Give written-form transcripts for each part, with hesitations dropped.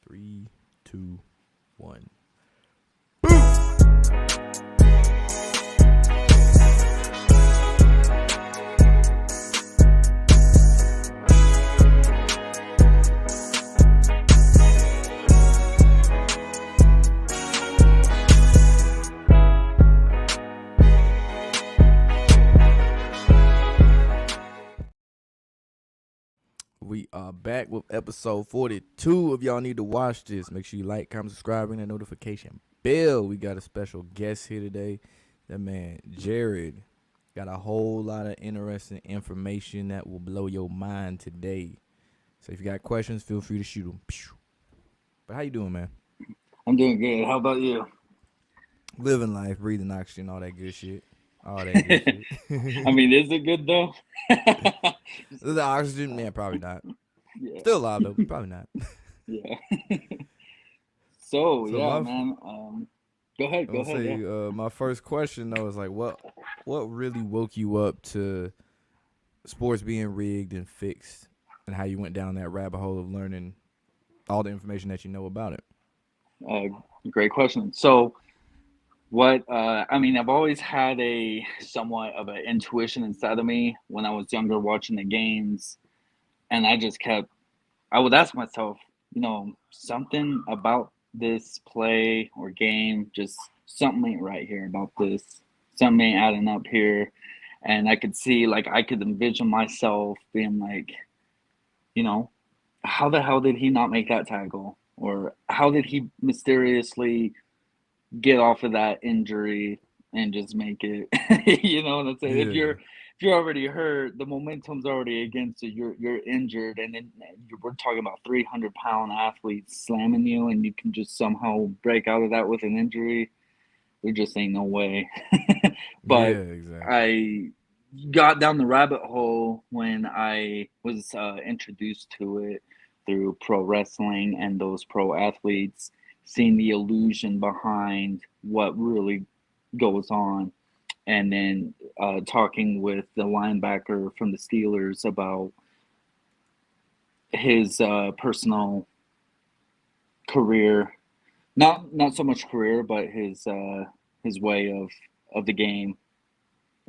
3, 2, 1. We are back with episode 42. If y'all need to watch this, make sure you like, comment, subscribe, ring that notification bell. We got a special guest here today. That man, Jared, got a whole lot of interesting information that will blow your mind today. So if you got questions, feel free to shoot them. But how you doing, man? I'm doing good. How about you? Living life, breathing oxygen, all that good shit. All that good I shit. mean, is it good though? The oxygen, man, probably not. Yeah, Still alive though, probably not. yeah. So So yeah, my man. Go ahead, I'm go gonna ahead. Yeah. say my first question though is like, what really woke you up to sports being rigged and fixed, and how you went down that rabbit hole of learning all the information that you know about it? Great question. So what? I mean, I've always had a somewhat of an intuition inside of me when I was younger, watching the games, and I would ask myself, something about this play or game, just something ain't right here about this. Something ain't adding up here. And I could envision myself being like, you know, how the hell did he not make that tackle? Or how did he mysteriously get off of that injury and just make it? You know what I'm saying? Yeah, If you're already hurt, the momentum's already against you. You're injured, and then we're talking about 300-pound athletes slamming you, and you can just somehow break out of that with an injury. There just ain't no way. But yeah, exactly. I got down the rabbit hole when I was introduced to it through pro wrestling and those pro athletes, seeing the illusion behind what really goes on, and then talking with the linebacker from the Steelers about his personal career, not so much career, but his way of the game,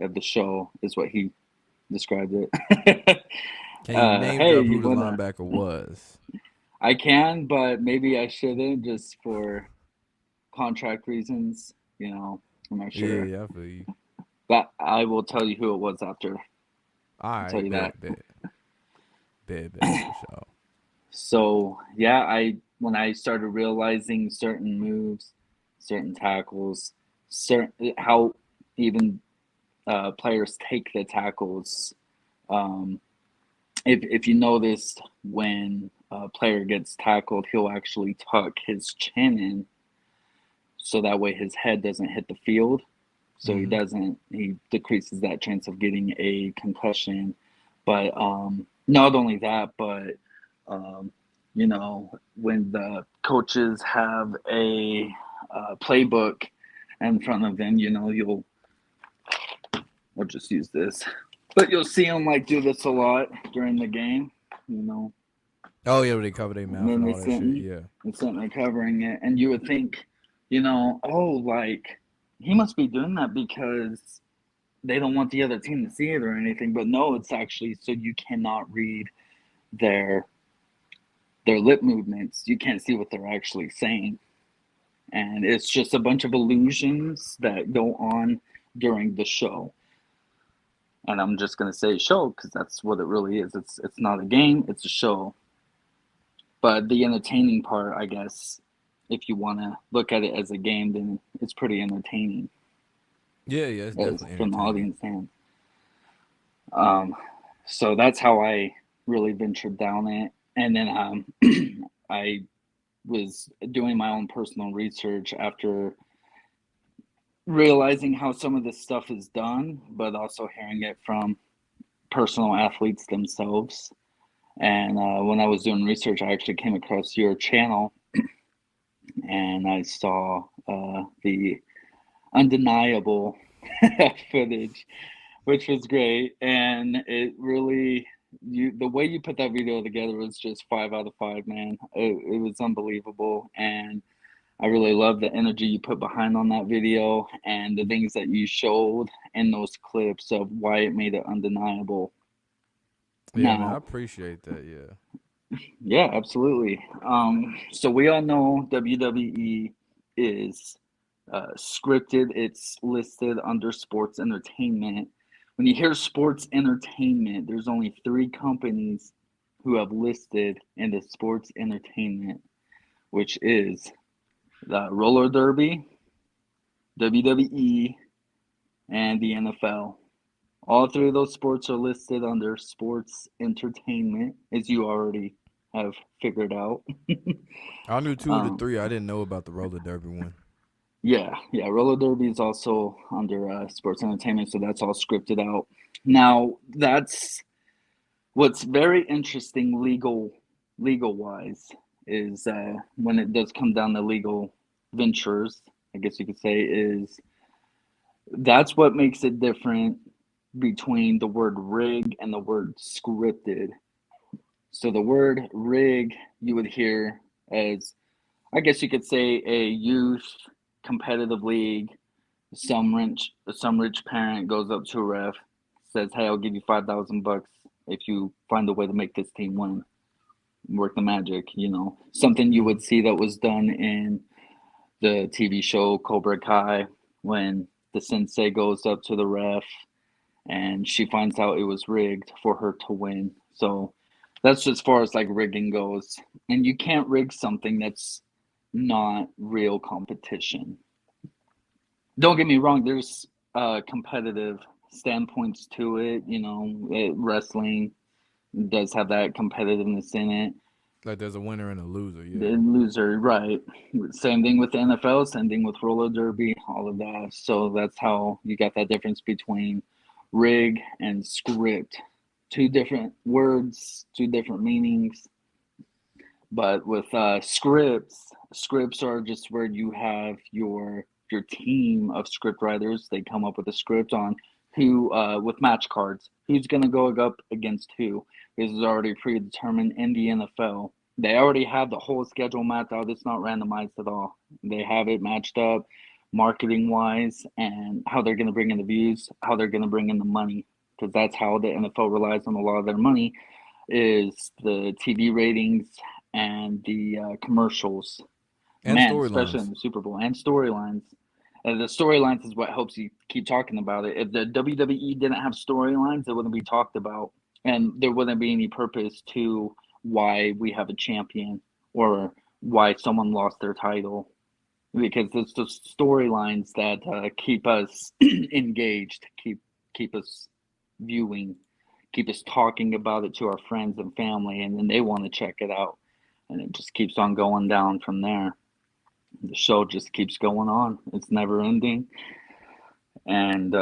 of the show, is what he described it. Can you name Hey, drop you who the wanna? linebacker was? I can, but maybe I shouldn't, just for contract reasons. I'm not Yeah, sure, yeah, I feel you. but I will tell you who it was after. All I'll tell right, you that. bet for sure. So yeah, I when I started realizing certain moves, certain tackles, certain how even players take the tackles. Um, if you noticed, when a player gets tackled, he'll actually tuck his chin in, so that way his head doesn't hit the field. So Mm-hmm. he decreases that chance of getting a concussion. But not only that, but when the coaches have a playbook in front of them, I'll just use this, but you'll see them like do this a lot during the game, you know, Oh yeah, they cover their and mouth then and all that shit. Yeah, they're sitting there covering it, and you would think, oh, like he must be doing that because they don't want the other team to see it or anything. But no, it's actually so you cannot read their lip movements. You can't see what they're actually saying, and it's just a bunch of illusions that go on during the show. And I'm just gonna say show because that's what it really is. It's not a game; it's a show. But the entertaining part, I guess, if you want to look at it as a game, then it's pretty entertaining yeah, it's as definitely from the entertaining. audience stand. Um, so that's how I really ventured down it. And then I was doing my own personal research after realizing how some of this stuff is done, but also hearing it from personal athletes themselves. And when I was doing research, I actually came across your channel, and I saw the undeniable footage, which was great. And it really the way you put that video together was just 5 out of 5, man. It was unbelievable, and I really love the energy you put behind on that video and the things that you showed in those clips of why it made it undeniable. Yeah, man, I Now, appreciate that. Yeah. yeah, absolutely. So we all know WWE is scripted. It's listed under sports entertainment. When you hear sports entertainment, there's only three companies who have listed in the sports entertainment, which is the roller derby, WWE, and the NFL. All three of those sports are listed under sports entertainment, as you already have figured out. I knew two of the um, three. I didn't know about the roller derby one. yeah, roller derby is also under sports entertainment, so that's all scripted out. Now, that's what's very interesting legal wise is when it does come down to legal ventures, I guess you could say, is that's what makes it different between the word rig and the word scripted. So the word rig you would hear as, I guess you could say, a youth competitive league. Some rich parent goes up to a ref, says, "Hey, I'll give you $5,000 if you find a way to make this team win, work the magic." Something you Mm-hmm. would see that was done in the TV show Cobra Kai when the sensei goes up to the ref and she finds out it was rigged for her to win. So that's as far as like rigging goes. And you can't rig something that's not real competition. Don't get me wrong, there's competitive standpoints to it. Wrestling does have that competitiveness in it. Like there's a winner and a loser. The Yeah. loser, right? Same thing with the NFL, same thing with roller derby, all of that. So that's how you got that difference between rig and script. Two different words, two different meanings. But with scripts are just where you have your team of script writers. They come up with a script on who with match cards, who's going to go up against who. This is already predetermined in the NFL. They already have the whole schedule mapped out. It's not randomized at all. They have it matched up, marketing wise, and how they're going to bring in the views, how they're going to bring in the money, because that's how the NFL relies on a lot of their money is the TV ratings and the commercials, And man, especially in storylines. the Super Bowl and storylines. And the storylines is what helps you keep talking about it. If the WWE didn't have storylines, it wouldn't be talked about, and there wouldn't be any purpose to why we have a champion or why someone lost their title. Because it's the storylines that keep us engaged, keep us viewing, keep us talking about it to our friends and family, and then they want to check it out, and it just keeps on going down from there. The show just keeps going on. It's never ending, and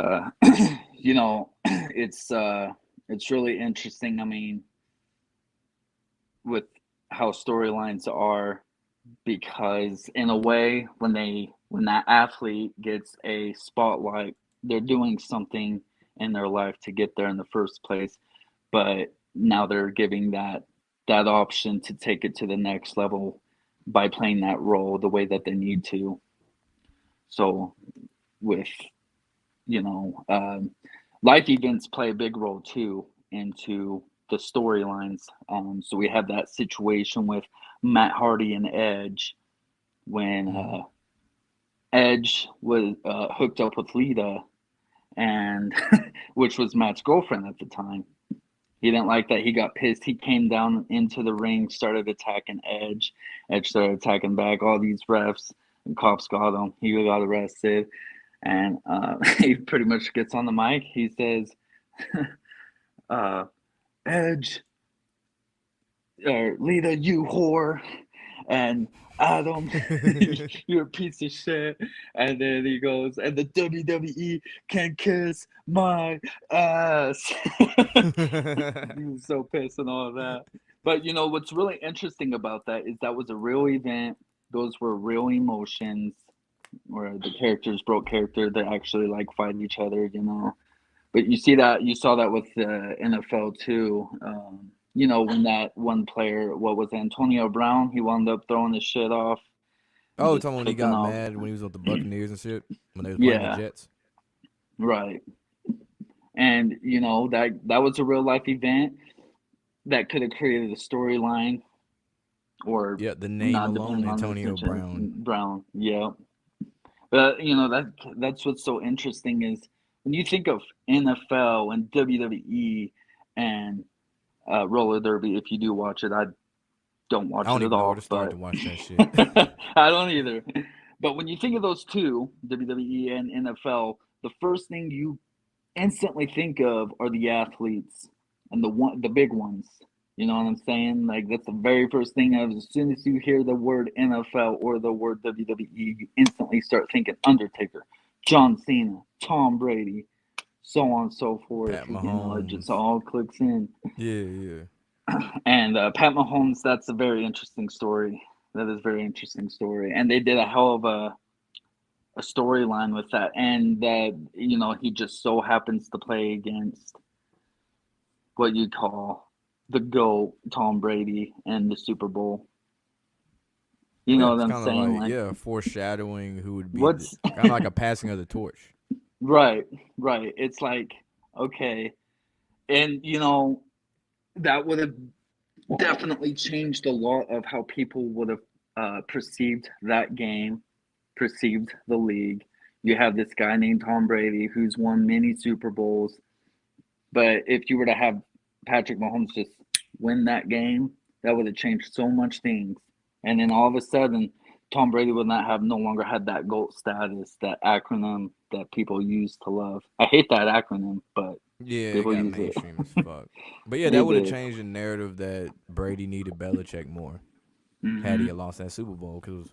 it's really interesting. I mean, with how storylines are, because in a way, when that athlete gets a spotlight, they're doing something in their life to get there in the first place, but now they're giving that option to take it to the next level by playing that role the way that they need to. So with you know life events play a big role too into the storylines. So we have that situation with Matt Hardy and Edge when Mm-hmm. Edge was hooked up with Lita, and which was Matt's girlfriend at the time. He didn't like that. He got pissed. He came down into the ring, started attacking Edge. Edge started attacking back. All these refs and cops got him. He got arrested, and he pretty much gets on the mic. He says, uh, "Edge, or Lita, you whore," and Adam, you're a piece of shit. And then he goes, and the WWE can kiss my ass. He was so pissed and all of that. But what's really interesting about that is that was a real event. Those were real emotions where the characters broke character. They actually like fight each other. But you saw that with the NFL too. When that one player, what was it, Antonio Brown, he wound up throwing his shit off and Oh, just talking about when he picking got off. mad when he was with the Buccaneers and shit when they was playing the Yeah, Jets. right. And that was a real life event that could have created a storyline, or Yeah, the name not, alone, depending on the Antonio attention. Brown. Brown, yeah. But that's what's so interesting is when you think of NFL and WWE and roller derby. If you do watch it, I don't I watch it don't at even know where to all, start but to watch that shit. I don't either. But when you think of those two, WWE and NFL, the first thing you instantly think of are the athletes and the big ones. You know what I'm saying? Like that's the very first thing of as soon as you hear the word NFL or the word WWE, you instantly start thinking Undertaker, John Cena, Tom Brady, so on and so forth. Pat It just Mahomes. all clicks in. Yeah, yeah. And Pat Mahomes, that's a very interesting story. That is a very interesting story, and they did a hell of a storyline with that. And that he just so happens to play against what you call the GOAT, Tom Brady, in the Super Bowl. You Yeah, know what it's I'm kind of saying? like, Like, yeah, foreshadowing who would be what's kind of like a passing of the torch. right, right? It's like, okay, and that would have definitely changed a lot of how people would have perceived that game, perceived the league. You have this guy named Tom Brady who's won many Super Bowls, but if you were to have Patrick Mahomes just win that game, that would have changed so much things. And then all of a sudden, Tom Brady would not have no longer had that GOAT status, that acronym that people use to love. I hate that acronym, but Yeah, it people got use it. mainstream as fuck. But yeah, that It would have did. changed the narrative that Brady needed Belichick more had he Hmm. had lost that Super Bowl because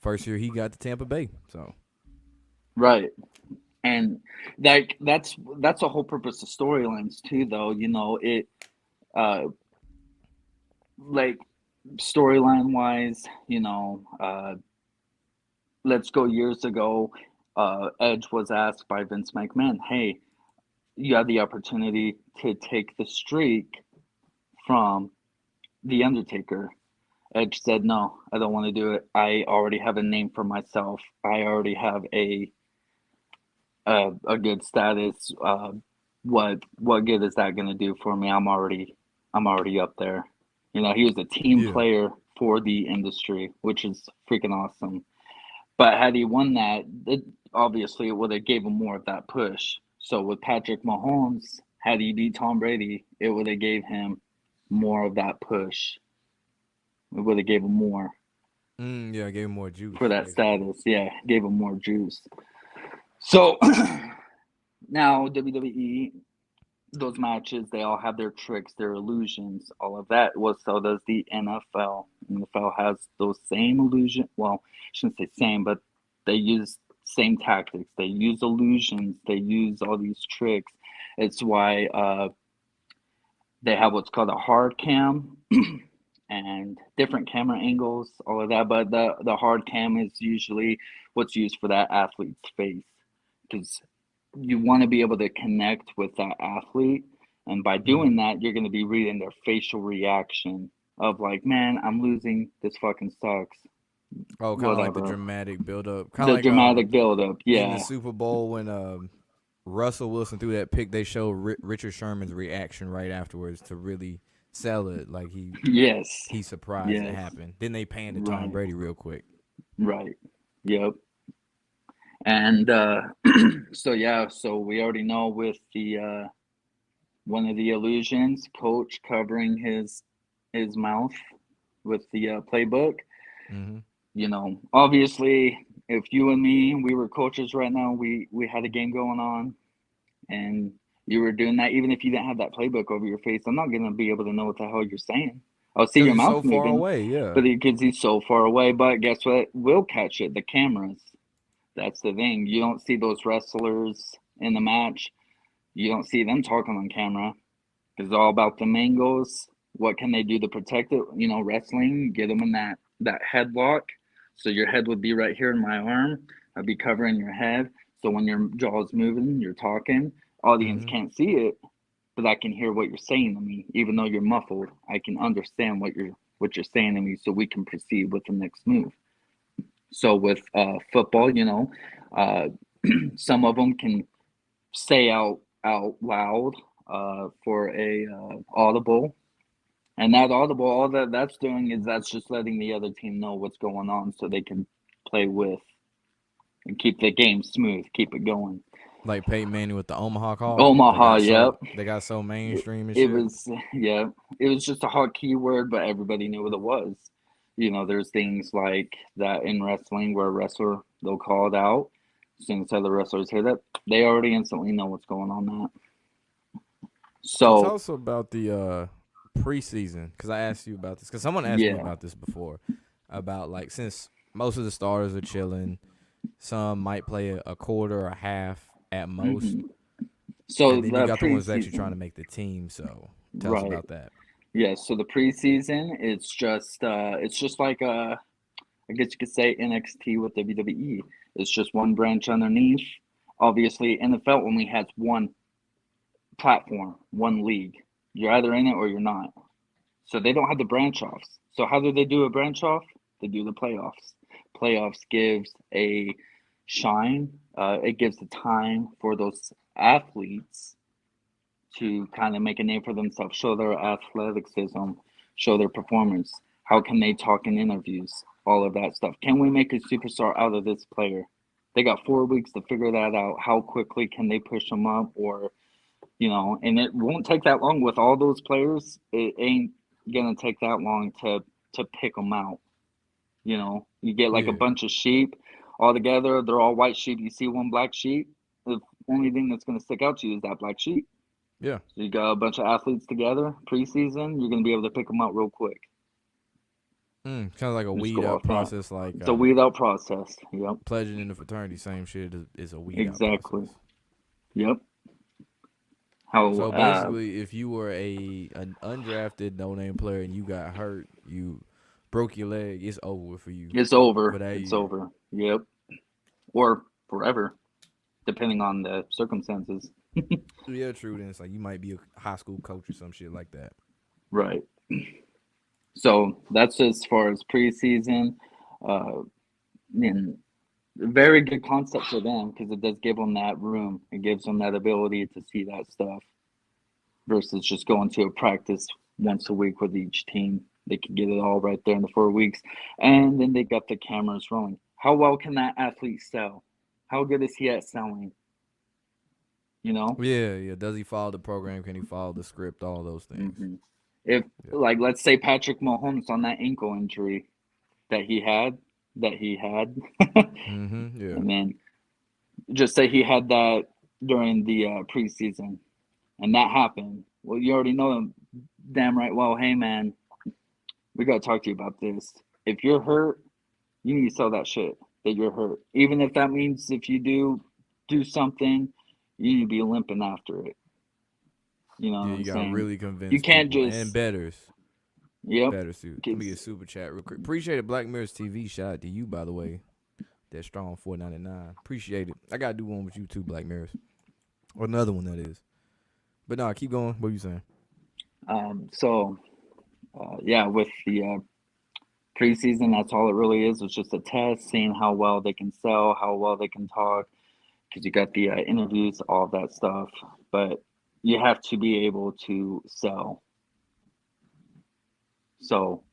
first year he got to Tampa Bay. So Right. And like that's a whole purpose of storylines too, though. It uh like storyline wise, let's go years ago. Edge was asked by Vince McMahon, "Hey, you have the opportunity to take the streak from the Undertaker." Edge said, "No, I don't want to do it. I already have a name for myself. I already have a good status. What good is that going to do for me? I'm already up there." He was a team yeah, player for the industry, which is freaking awesome. But had he won that, obviously it would have gave him more of that push. So with Patrick Mahomes, had he beat Tom Brady, it would have gave him more of that push. It would have gave him more yeah, gave him more juice for that basically. status. Yeah, gave him more juice. So now WWE, those matches, they all have their tricks, their illusions, all of that. Well, so does the NFL. NFL has those same illusion. Well, I shouldn't say same, but they use same tactics. They use illusions. They use all these tricks. It's why they have what's called a hard cam and different camera angles, all of that. But the hard cam is usually what's used for that athlete's face because you want to be able to connect with that athlete, and by Mm-hmm. doing that you're going to be reading their facial reaction of like, man, I'm losing, this fucking sucks, Oh, kind of like the whatever. dramatic build up, kind of The like dramatic buildup, in the yeah. Super Bowl when Russell Wilson threw that pick, they showed Richard Sherman's reaction right afterwards to really sell it. Like Yes, he's surprised it yes, happened. Then they panned to Tom right, Brady real quick. right, yep. And so yeah, so we already know with the one of the illusions, coach covering his mouth with the playbook. Mm-hmm. Obviously, if you and me, we were coaches right now, we had a game going on, and you were doing that, even if you didn't have that playbook over your face, I'm not gonna be able to know what the hell you're saying. I'll see Because your he's mouth so far moving, away. Yeah. but because he's so far away. But guess what? We'll catch it. The cameras. That's the thing. You don't see those wrestlers in the match. You don't see them talking on camera. It's all about the angles. What can they do to protect it? Wrestling, get them in that headlock. So your head would be right here in my arm. I'd be covering your head. So when your jaw is moving, you're talking. Audience Mm-hmm. can't see it, but I can hear what you're saying to me, even though you're muffled. I can understand what you're saying to me, so we can proceed with the next move. So with football, uh, some of them can say out loud for a audible, and that audible, all that's doing is that's just letting the other team know what's going on, so they can play with and keep the game smooth, keep it going. Like Peyton Manning with the Omaha call. They Omaha, got yep. so they got so mainstream and It shit. was, yeah, it was just a hard keyword, but everybody knew what it was. There's things like that in wrestling where a wrestler, they'll call it out. As soon as other wrestlers hear that, they already instantly know what's going on that. So tell So, us about the preseason, because I asked you about this, because someone asked me yeah. about this before, about like since most of the starters are chilling, some might play a quarter or a half at most, hmm So and then you the got the ones that's actually trying preseason, to make the team. So tell us right. about that. Yeah, so the preseason, it's just like I guess you could say NXT with WWE. It's just one branch underneath. Obviously, NFL only has one platform, one league. You're either in it or you're not. So they don't have the branch offs. So how do they do a branch off? They do the playoffs. Playoffs gives a shine. It gives the time for those athletes to kind of make a name for themselves, show their athleticism, show their performance. How can they talk in interviews? All of that stuff. Can we make a superstar out of this player? They got 4 weeks to figure that out. How quickly can they push them up, or and it won't take that long with all those players. It ain't gonna take that long to pick them out. You get like a Yeah, bunch of sheep all together. They're all white sheep. You see one black sheep. The only thing that's gonna stick out to you is that black sheep. yeah. So you got a bunch of athletes together preseason. You're gonna be able to pick them out real quick. Kind of like a Just weed go out off that. process, like It's a weed out process. Yep. pledging in the fraternity. Same shit is a weed out Exactly. process. Yep. How So basically, if you were an undrafted no name player and you got hurt, you broke your leg, it's over for you it's for over. that It's year. over. Yep. Or forever, depending on the circumstances. Yeah, true. Then it's like you might be a high school coach or some shit like that. Right. So that's as far as preseason. Uh, and very good concept for them because it does give them that room. It gives them that ability to see that stuff versus just going to a practice once a week with each team. They can get it all right there in the 4 weeks. And then they got the cameras rolling. How well can that athlete sell? How good is he at selling? You know? Yeah, yeah. Does he follow the program? Can he follow the script? All those things. hmm If, Yeah. like, let's say Patrick Mahomes on that ankle injury that he had, Yeah. and then just say he had that during the preseason, and that happened. Well, you already know him damn right well. Hey, man, we got to talk to you about this. If you're hurt, you need to sell that shit that you're hurt. Even if that means if you do something, you need to be limping after it. You know Yeah, what I'm you gotta saying? really You convince can't people and just, betters. yep. Betters too. Let me get Kids, super chat real quick. Appreciate it, Black Mirrors TV. Shout out to you, by the way. That strong 499. Appreciate it. I gotta do one with you too, Black Mirrors. Or another one that is. But nah, keep going. What are you saying? so yeah, with the preseason, that's all it really is. It's just a test, seeing how well they can sell, how well they can talk, because you got the interviews, all of that stuff. But you have to be able to sell. So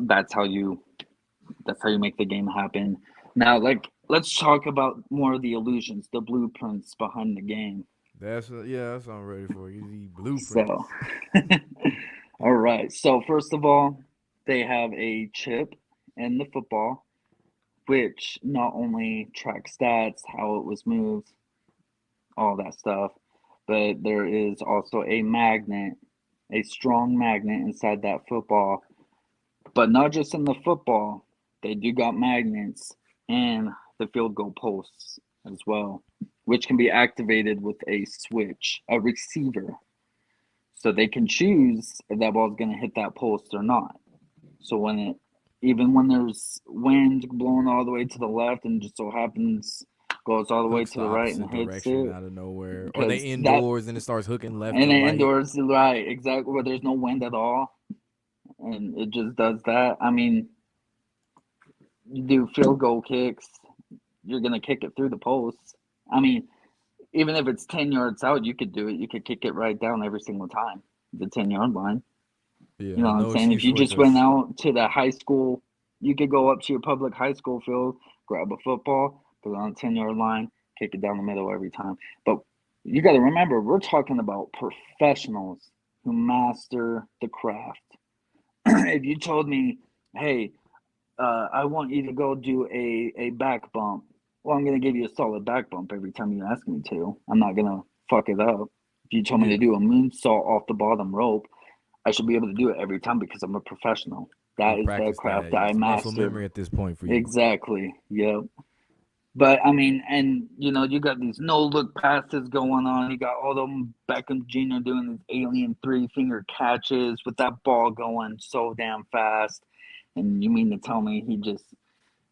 that's how you make the game happen. Now, like, let's talk about more of the illusions, the blueprints behind the game. That's what I'm ready for. The blueprint. So, all right. So first of all, they have a chip in the football, which not only tracks stats, how it was moved, all that stuff, but there is also a magnet, a strong magnet inside that football. But not just in the football, they do got magnets in the field goal posts as well, which can be activated with a switch, a receiver. So they can choose if that ball's going to hit that post or not. So even when there's wind blowing all the way to the left and just so happens goes all the way hooks to the the right and opposite hits direction it out of nowhere, or they because that indoors and it starts hooking left and and then right. indoors, right, exactly, where there's no wind at all, and it just does that. I mean, you do field goal kicks, you're gonna kick it through the posts. I mean, even if it's 10 yards out, you could do it. You could kick it right down every single time, the 10 yard line. Yeah, You know there's what I'm no saying? If excuse you for it just to. went out to the high school, you could go up to your public high school field, grab a football, put it on the 10 yard line, kick it down the middle every time. But you got to remember, we're talking about professionals who master the craft. If you told me, hey, I want you to go do a back bump, well, I'm going to give you a solid back bump every time you ask me to. I'm not going to fuck it up. If you told me to Yeah, do a moonsault off the bottom rope, I should be able to do it every time because I'm a professional. you That is the practice craft that. that I It's muscle mastered. memory at this point for you. Exactly. Yep. But I mean, and you got these no look passes going on. You got all them Beckham Jr. doing these alien 3 finger catches with that ball going so damn fast. And you mean to tell me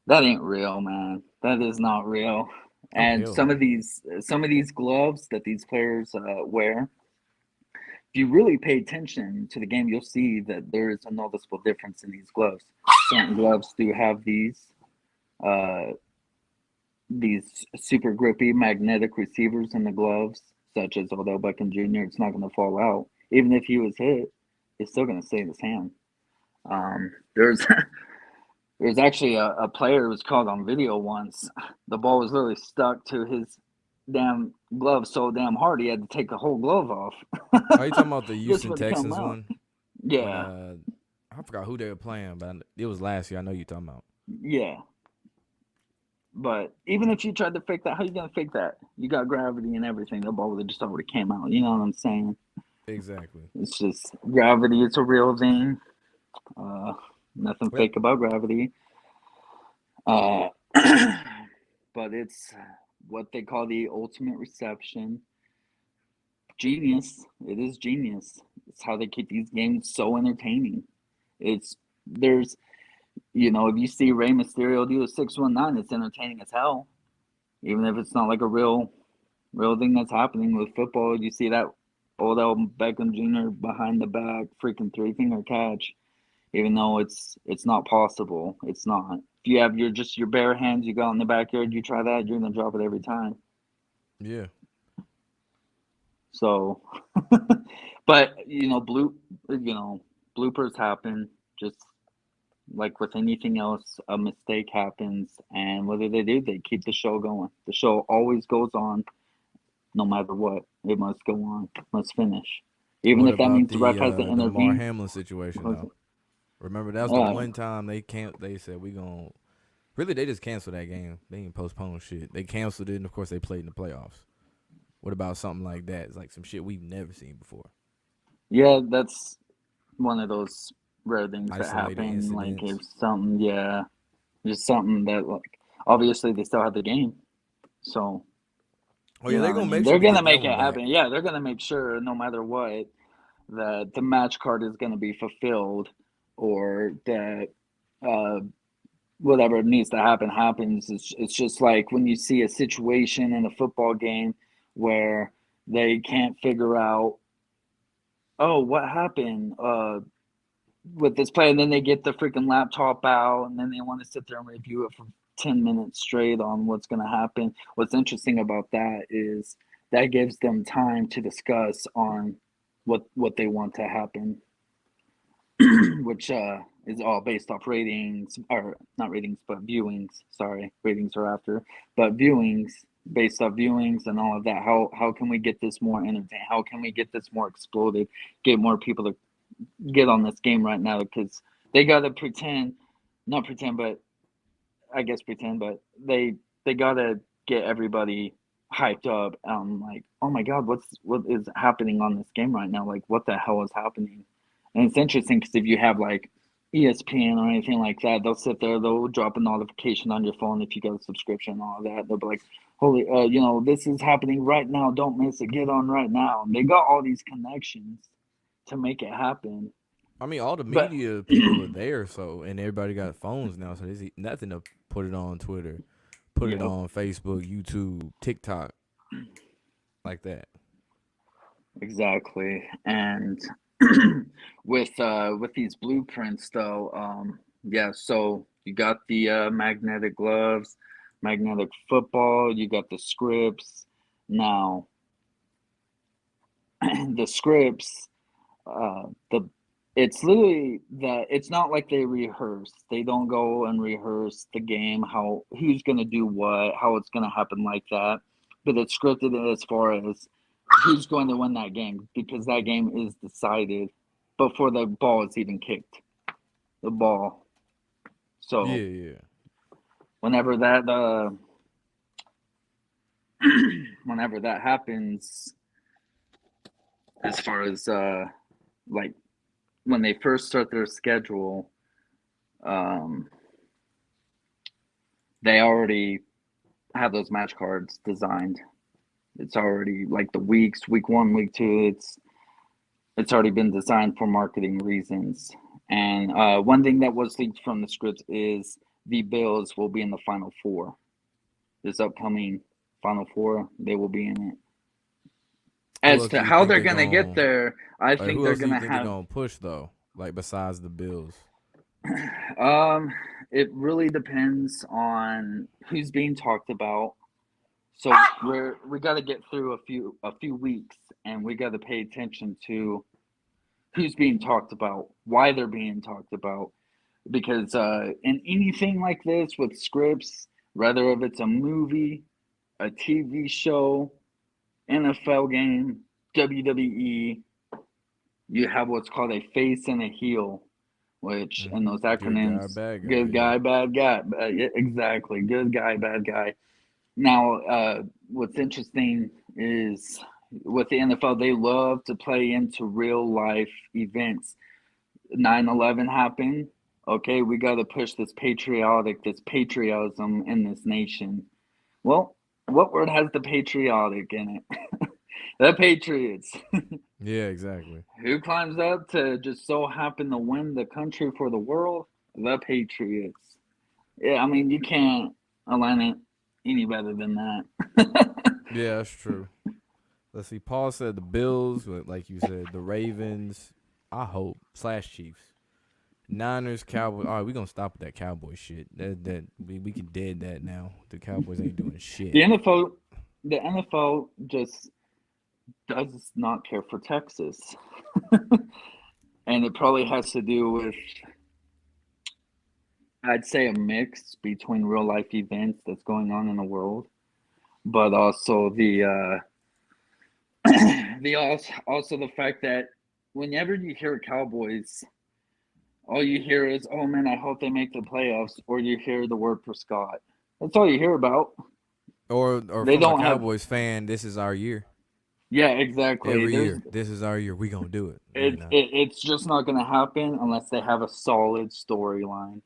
that ain't real, man. That is not real. Oh And hell no. some of these gloves that these players wear, if you really pay attention to the game, you'll see that there is a noticeable difference in these gloves. Certain gloves do have uh, these super grippy magnetic receivers in the gloves, such as Odell Beckham Jr. It's not going to fall out. Even if he was hit, it's still going to stay in his hand. There's there's actually a player who was caught on video once. The ball was literally stuck to his damn glove so damn hard he had to take the whole glove off Are you talking about the just Houston for it to come Texans out. one? When Yeah, I forgot who they were playing, but it was last year. I know you talking about. yeah. But even if you tried to fake that, how you gonna fake that? You got gravity and everything. The ball would have just already came out. You know what I'm saying? Exactly. It's just gravity. It's a real thing. Uh, Nothing Yep. fake about gravity. Uh, but it's what they call the ultimate reception. Genius. It is genius. It's how they keep these games so entertaining. It's there's if you see Rey Mysterio do a 619, it's entertaining as hell. Even if it's not like a real thing that's happening with football. You see that Odell Beckham Jr. behind the back freaking 3 finger catch, even though it's not possible. It's not. If you have your bare hands, you go out in the backyard, you try that, you're gonna drop it every time. Yeah. So, but bloopers happen. Just like with anything else, a mistake happens, and what do? They keep the show going. The show always goes on, no matter what. It must go on, must finish, even What if that about means the ref has to the Mar intervene. Hamlin situation though? Remember that was the Uh, one time they can't. They said we gon' really they just canceled that game. They didn't postpone shit. They canceled it, and of course they played in the playoffs. What about something like that? It's like some shit we've never seen before. yeah, that's one of those rare things that Isolated happen. Like if incidents. something, yeah, just something that like obviously they still have the game, so Oh you yeah, know they what I gonna mean. make sure They're to gonna get that make it one back. happen. Yeah, they're gonna make sure no matter what that the match card is gonna be fulfilled, or that uh, whatever needs to happen happens. It's just like when you see a situation in a football game where they can't figure out, oh, what happened with this play, and then they get the freaking laptop out, and then they want to sit there and review it for 10 minutes straight on what's going to happen. What's interesting about that is that gives them time to discuss on what they want to happen, which is all based off ratings, or not ratings, but viewings. Sorry, ratings are after, but viewings based off viewings and all of that. How can we get this more entertaining? How can we get this more exploded? Get more people to get on this game right now because they gotta pretend, not pretend, but I guess pretend, but they gotta get everybody hyped up. Like, oh my god, what is happening on this game right now? Like, what the hell is happening? And it's interesting because if you have like ESPN or anything like that, they'll sit there, they'll drop a notification on your phone if you got a subscription and all that. They'll be like, holy, this is happening right now. Don't miss it. Get on right now. And they got all these connections to make it happen. I mean, all the But media people are there, so and everybody got phones now, so there's nothing to put it on Twitter. put it Yep. on Facebook, YouTube, TikTok, like that. Exactly. And with these blueprints though, yeah, so you got the magnetic gloves, magnetic football, you got the scripts. Now, the scripts, the it's literally that it's not like they rehearse. They don't go and rehearse the game, how who's gonna do what, how it's gonna happen like that. But it's scripted as far as who's going to win that game because that game is decided before the ball is even kicked. The ball. Yeah, So yeah. whenever that whenever that happens, as far as like when they first start their schedule, um, they already have those match cards designed. It's already like the weeks, week 1, week 2. It's already been designed for marketing reasons. And one thing that was leaked from the scripts is the Bills will be in the Final Four. This upcoming Final Four, they will be in it. Who As else do to you how think they're they're gonna get going? there, I Like, think who they're else do you gonna think they're have. gonna push though? Like besides the Bills. Um, it really depends on who's being talked about. So we got to get through a few weeks, and we got to pay attention to who's being talked about, why they're being talked about, because in anything like this with scripts, whether if it's a movie, a TV show, NFL game, WWE, you have what's called a face and a heel, which in those Good guy, acronyms, bad guy. good Yeah. guy, bad guy, yeah, exactly, good guy, bad guy. Now, what's interesting is with the NFL, they love to play into real life events. 9/11 happened. Okay, we got to push this patriotism in this nation. Well, what word has the patriotic in it? The Patriots. Yeah, exactly. Who climbs up to just so happen to win the country for the world? The Patriots. Yeah, I mean, you can't align it any better than that. Yeah, that's true. Let's see. Paul said the Bills, but like you said, the Ravens. I hope slash Chiefs, Niners, Cowboys. All right, we gonna stop with that Cowboy shit. We can dead that now. The Cowboys ain't doing The shit. NFL, the NFL just does not care for Texas, and it probably has to do with, I'd say, a mix between real life events that's going on in the world, but also also the fact that whenever you hear Cowboys, all you hear is, "Oh man, I hope they make the playoffs," or you hear the word Prescott. That's all you hear about. Or They from a don't have. Cowboys fan, this is our year. Yeah, exactly. Every There's year, this is our year. We gonna do it. You it, know. it it's just not going to happen unless they have a solid storyline.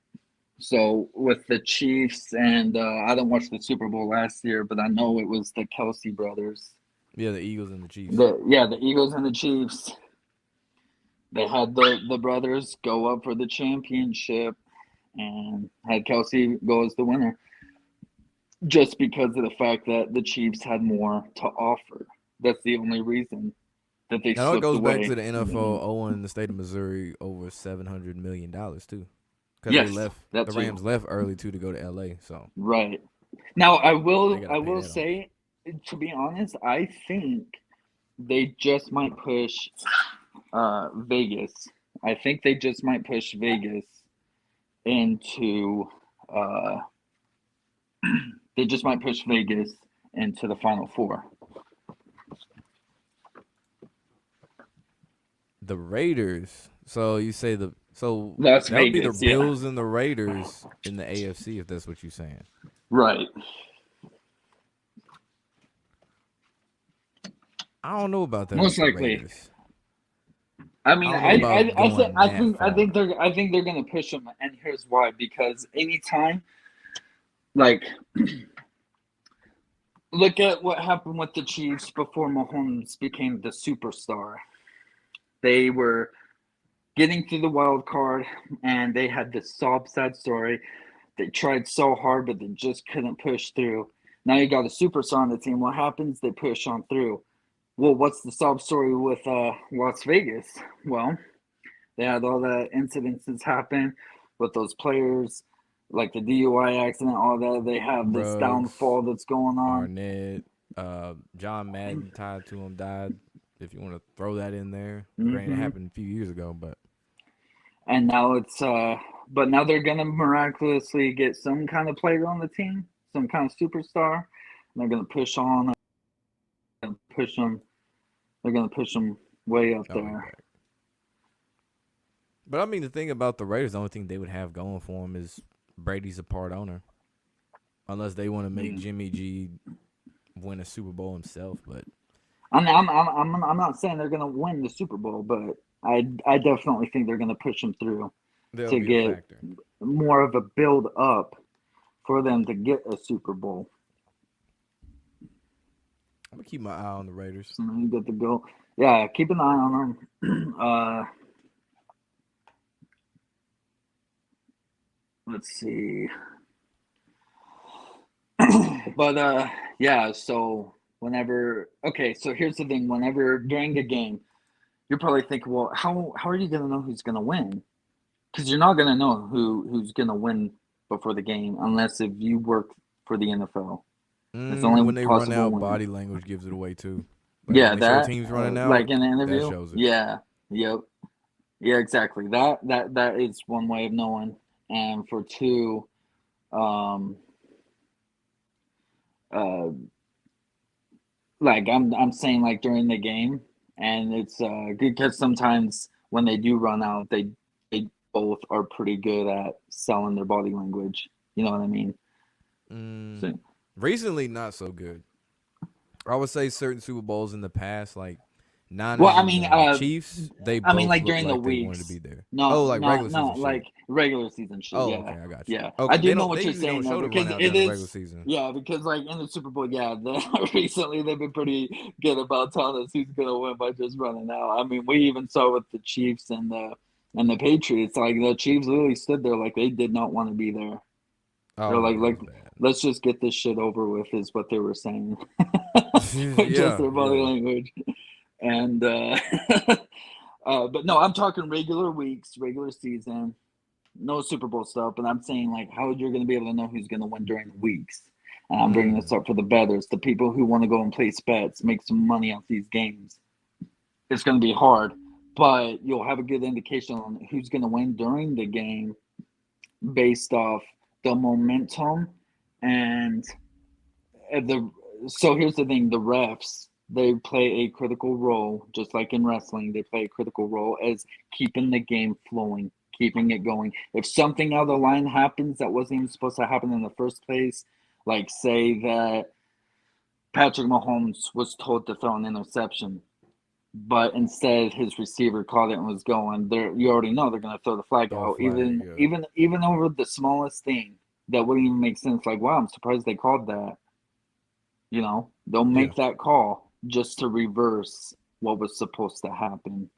So with the Chiefs and I didn't watch the Super Bowl last year, but I know it was the Kelsey brothers. Yeah, the Eagles and the Chiefs. The Eagles and the Chiefs. They had the brothers go up for the championship and had Kelsey go as the winner, just because of the fact that the Chiefs had more to offer. That's the only reason that they Now it slipped goes back away. to the NFL owing the state of Missouri over $700 million too, because they Yes, left. that The too. Rams left early too to go to LA. So Right. Now I they will gotta I pay will that off. say, to be honest, I think they just might push Vegas. I think they just might push Vegas into uh, they just might push Vegas into the Final Four. The Raiders. So you say Las that would be the Vegas, yeah. Bills and the Raiders in the AFC if that's what you're saying. Right. I don't know about that with Most the likely. Raiders. I I mean, don't know about going that far. I think they're gonna push them, and here's why. Because anytime, like, look at what happened with the Chiefs before Mahomes became the superstar. They were getting through the wild card, and they had this sob sad story They tried so hard, but they just couldn't push through. Now you got a superstar on the team. What happens? They push on through. Well, what's the sob story with Las Vegas? Well, they had all the incidences happen with those players, like the DUI accident, all that. They have this Ruggs, downfall that's going on. Arnett, John Madden tied to him died. If you want to throw that in there, granted, it Hmm. happened a few years ago, but And now but now they're gonna miraculously get some kind of player on the team, some kind of superstar. And they're gonna push on, and push them. They're gonna push them way up oh, he's there. back. But I mean, the thing about the Raiders, the only thing they would have going for them is Brady's a part owner, unless they want to make Yeah. Jimmy G win a Super Bowl himself. But I'm not saying they're gonna win the Super Bowl, but I definitely think they're gonna push them through they'll to be a get factor. more of a build up for them to get a Super Bowl. I'm gonna keep my eye on the Raiders. So you get to go. Yeah, keep an eye on them. Let's see. But yeah, so so here's the thing, whenever during a game, you're probably thinking, well, how are you gonna know who's gonna win? Because you're not gonna know who's gonna win before the game unless if you work for the NFL. It's the When only they run possible out, win. body language gives it away too. Like when Yeah, they show that teams running out, like in the that interview. shows it. Yeah, yep, yeah, exactly. That is one way of knowing. And for two, um, uh, like I'm saying like during the game, and it's good because sometimes when they do run out, they both are pretty good at selling their body language. You know what I mean? Mm, So, recently, not so good. I would say certain Super Bowls in the past, like well, Niners and Chiefs, they I mean, both like looked during the like they wanted to weeks. be there. No, Oh, like no, regular no, season shit. like regular season shit. Oh, Yeah, okay, I got you. yeah. I Okay, do they know don't. what They you're usually don't saying though, show the run because out it during the regular is. season. Yeah, because like in the Super Bowl, yeah, recently they've been pretty good about telling us who's gonna win by just running out. I mean, we even saw with the Chiefs and the Patriots, like the Chiefs literally stood there like they did not want to be there. They're Oh yeah, it like was bad. let's just get this shit over with, is what they were saying, with just Yeah, their body yeah. language. And but no, I'm talking regular weeks, regular season, no Super Bowl stuff. But I'm saying like how you're going to be able to know who's going to win during the weeks. And I'm bringing this Mm. up for the bettors, the people who want to go and place bets, make some money off these games. It's going to be hard, but you'll have a good indication on who's going to win during the game based off the momentum and the. So here's the thing: the refs, they play a critical role, just like in wrestling. They play a critical role as keeping the game flowing, keeping it going. If something out of the line happens that wasn't even supposed to happen in the first place, like say that Patrick Mahomes was told to throw an interception, but instead his receiver caught it and was going there, you already know they're going to throw the flag Throw a out, flag. Yeah. even over the smallest thing that wouldn't even make sense. Like, wow, I'm surprised they called that. They'll Yeah. make that call just to reverse what was supposed to happen.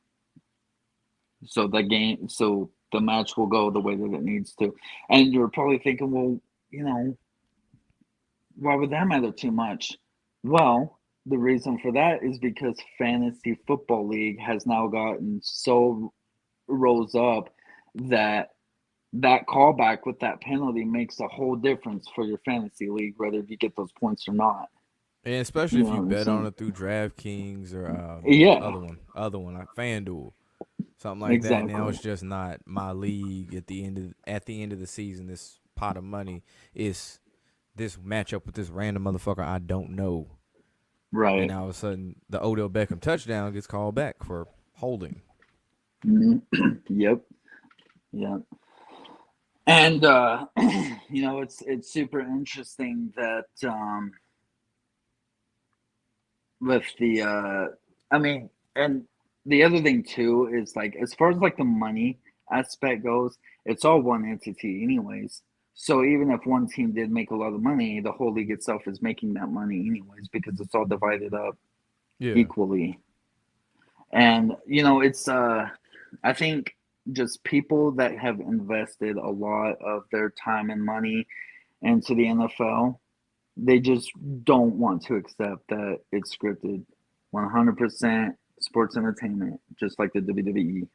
So the match will go the way that it needs to. And you're probably thinking, well, you know, why would that matter too much? Well, the reason for that is because fantasy football league has now gotten so rose up that that callback with that penalty makes a whole difference for your fantasy league, whether you get those points or not. And especially You if know you what I'm bet on saying? it through DraftKings or Yeah, other one like FanDuel, something like that. Now exactly. it's just not my league at the end of the season. This pot of money is this matchup with this random motherfucker I don't know, and Right. now all of a sudden the Odell Beckham touchdown gets called back for holding. Mhm. Yep. Yeah. And it's super interesting that with the I mean, and the other thing too is like as far as like the money aspect goes, it's all one entity anyways. So even if one team did make a lot of money, the whole league itself is making that money anyways because it's all divided up Yeah, equally. And it's I think just people that have invested a lot of their time and money into the NFL, they just don't want to accept that it's scripted. 100% sports entertainment, just like the WWE.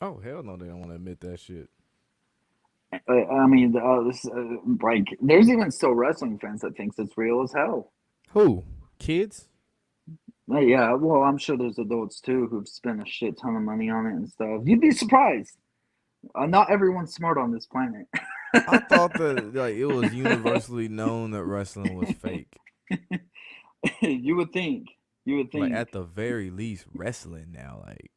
Oh hell no, they don't want to admit that shit. I mean, like, there's even still wrestling fans that thinks it's real as hell. Who? Kids? Yeah, well, I'm sure there's adults too who've spent a shit ton of money on it and stuff. You'd be surprised. Not everyone's smart on this planet. I thought that like it was universally known that wrestling was fake. You would think. You would Like think. at the very least, wrestling now. Like,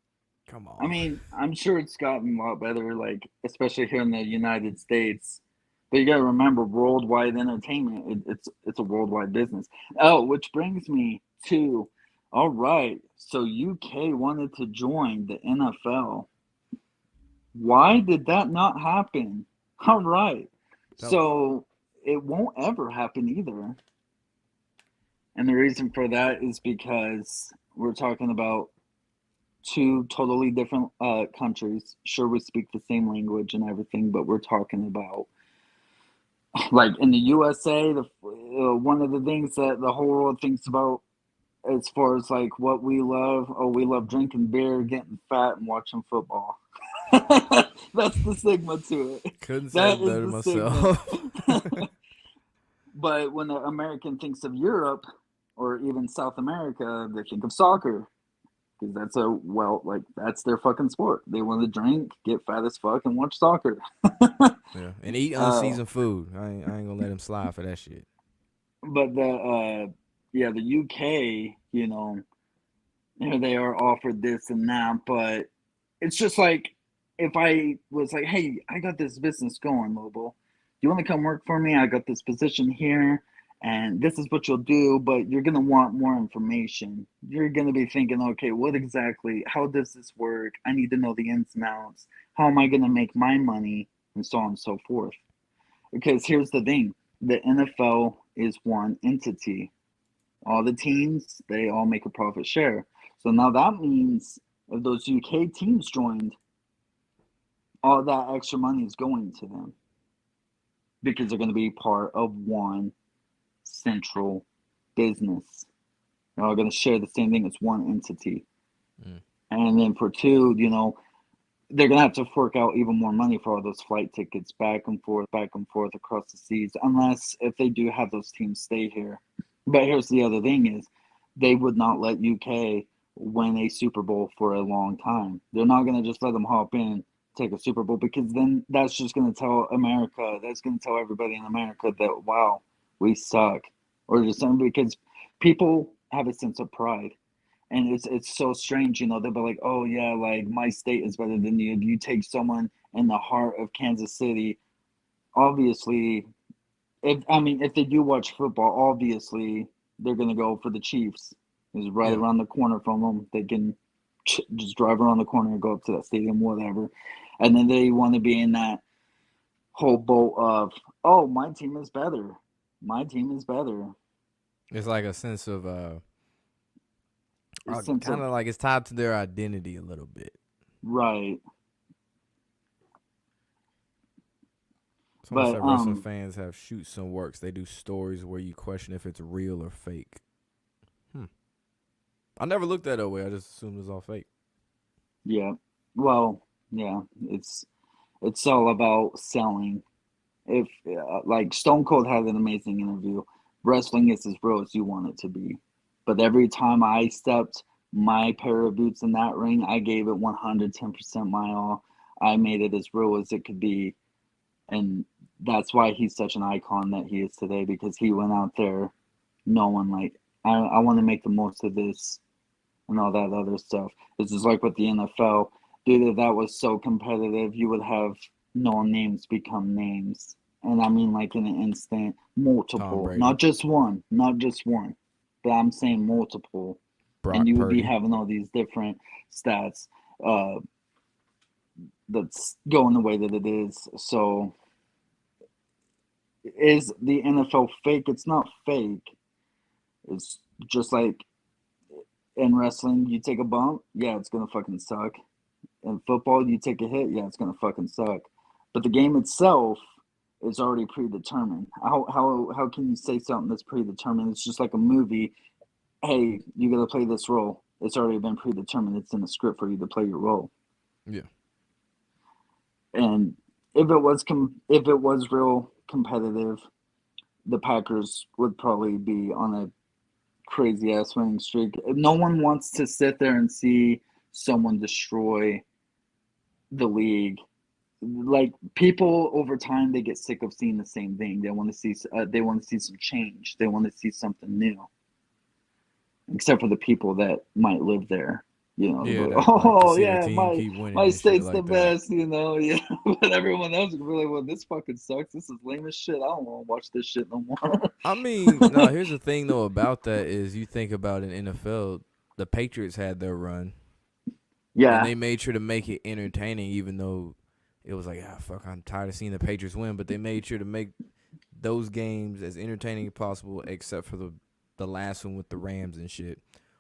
come I on. mean, I'm sure it's gotten a lot better, like especially here in the United States. But you got to remember, worldwide entertainment. It's a worldwide business. Oh, which brings me to, all right. So UK wanted to join the NFL. Why did that not happen? All right. That was So it won't ever happen either. And the reason for that is because we're talking about two totally different countries. Sure, we speak the same language and everything, but we're talking about, like, in the USA, one of the things that the whole world thinks about as far as like what we love. Oh, we love drinking beer, getting fat, and watching football. That's the stigma to it. couldn't say That it is better the stigma. myself. But when the American thinks of Europe or even South America, they think of soccer because like that's their fucking sport. They want to drink, get fat as fuck, and watch soccer. Yeah, and eat uh, unseasoned food. I ain't gonna let him slide for that shit. but the UK, here they are offered this and that, but it's just like if I was like, hey, I got this business going, Lobo. Do you want to come work for me? I got this position here, and this is what you'll do, but you're gonna want more information. You're gonna be thinking, okay, what exactly? How does this work? I need to know the ins and outs. How am I gonna make my money, and so on and so forth. Because here's the thing: the NFL is one entity. All the teams, they all make a profit share. So now that means if those UK teams joined, all that extra money is going to them because they're going to be part of one central business. They're all going to share the same thing as one entity. Mm. And then for two, they're going to have to fork out even more money for all those flight tickets back and forth across the seas, unless if they do have those teams stay here. But here's the other thing is they would not let UK win a Super Bowl for a long time. They're not going to just let them hop in, take a Super Bowl, because then that's just going to tell America, that's going to tell everybody in America that, wow, we suck. Or just something, because people have a sense of pride. And it's so strange, they'll be like, oh yeah, like my state is better than you. If you take someone in the heart of Kansas City, obviously, if they do watch football, obviously they're gonna go for the Chiefs. It's right Yeah, around the corner from them. They can just drive around the corner and go up to that stadium, whatever. And then they want to be in that whole boat of, oh, my team is better. My team is better. it's like a sense of A sense kind of of like it's tied to their identity a little bit. right, It's almost but like wrestling fans have shoots and works. They do stories where you question if it's real or fake. Hmm. I never looked at it that way. I just assumed it was all fake. yeah, well, yeah, it's all about selling. If like Stone Cold had an amazing interview, wrestling is as real as you want it to be. But every time I stepped my pair of boots in that ring, I gave it 110% my all. I made it as real as it could be, and that's why he's such an icon that he is today because he went out there knowing like I want to make the most of this and all that other stuff. It's just like with the NFL. Due to that was so competitive, you would have no names become names. And I mean like in an instant, Tom multiple. Brady, Not just one. Not just one. But I'm saying multiple. And Brock you would be Purdy. having all these different stats uh, that's going the way that it is. So is the NFL fake? It's not fake. It's just like in wrestling, you take a bump, yeah, it's gonna fucking suck. In football, you take a hit, yeah, it's gonna fucking suck. But the game itself is already predetermined. How can you say something that's predetermined? It's just like a movie. Hey, you gotta play this role. It's already been predetermined. It's in the script for you to play your role. Yeah. And if it was real competitive, the Packers would probably be on a crazy ass winning streak. No one wants to sit there and see someone destroy the league. Like people over time, they get sick of seeing the same thing. They want to see some change. They want to see something new. Except for the people that might live there, Yeah, like, that like to oh see their yeah, team my keep winning my and shit state's the like that. best, yeah. But everyone else is really, well, this fucking sucks. This is lame as shit. I don't want to watch this shit no more. I mean, no, here's the thing though about that is you think about in NFL, the Patriots had their run and Yeah, they made sure to make it entertaining even though it was like, ah, fuck, I'm tired of seeing the Patriots win, but they made sure to make those games as entertaining as possible except for the last one with the Rams and shit.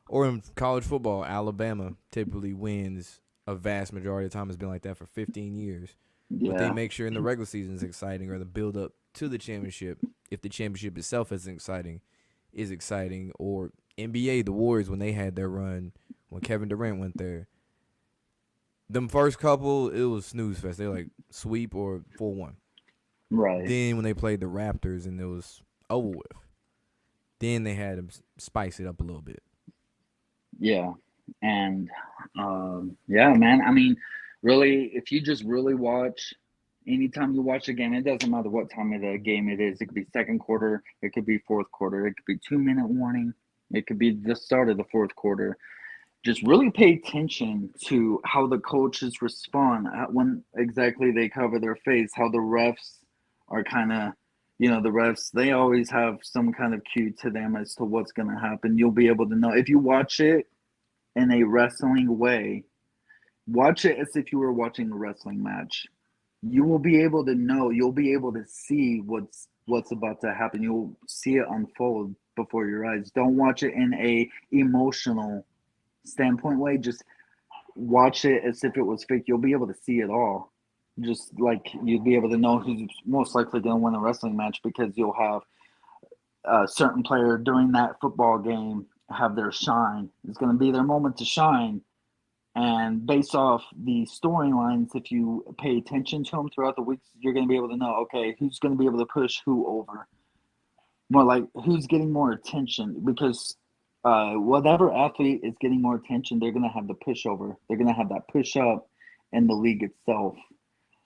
Or in college football, Alabama typically wins a vast majority of the time. It's been like that for 15 years. But they yeah, make sure in the regular season is exciting or the build up to the championship, if the championship itself isn't exciting, is exciting. Or NBA, the Warriors, when they had their run, when Kevin Durant went there, them first couple, it was snooze fest. They were like sweep or 4-1. right, Then when they played the Raptors and it was over with, then they had to spice it up a little bit. yeah, and yeah, man. I mean, really, if you just really watch, anytime you watch a game, it doesn't matter what time of the game it is. It could be second quarter, it could be fourth quarter, it could be 2 minute warning, it could be the start of the fourth quarter. Just really pay attention to how the coaches respond when exactly they cover their face, how the refs are kind of, the refs, they always have some kind of cue to them as to what's going to happen. You'll be able to know if you watch it in a wrestling way. Watch it as if you were watching a wrestling match. You will be able to know, you'll be able to see what's about to happen. You'll see it unfold before your eyes. Don't watch it in a emotional standpoint way. Just watch it as if it was fake. You'll be able to see it all. Just like you'd be able to know who's most likely going to win a wrestling match because you'll have a certain player during that football game have their shine. It's going to be their moment to shine. And based off the storylines, if you pay attention to them throughout the weeks, you're going to be able to know, okay, who's going to be able to push who over. More like who's getting more attention because whatever athlete is getting more attention, they're going to have the pushover. They're going to have that push up in the league itself.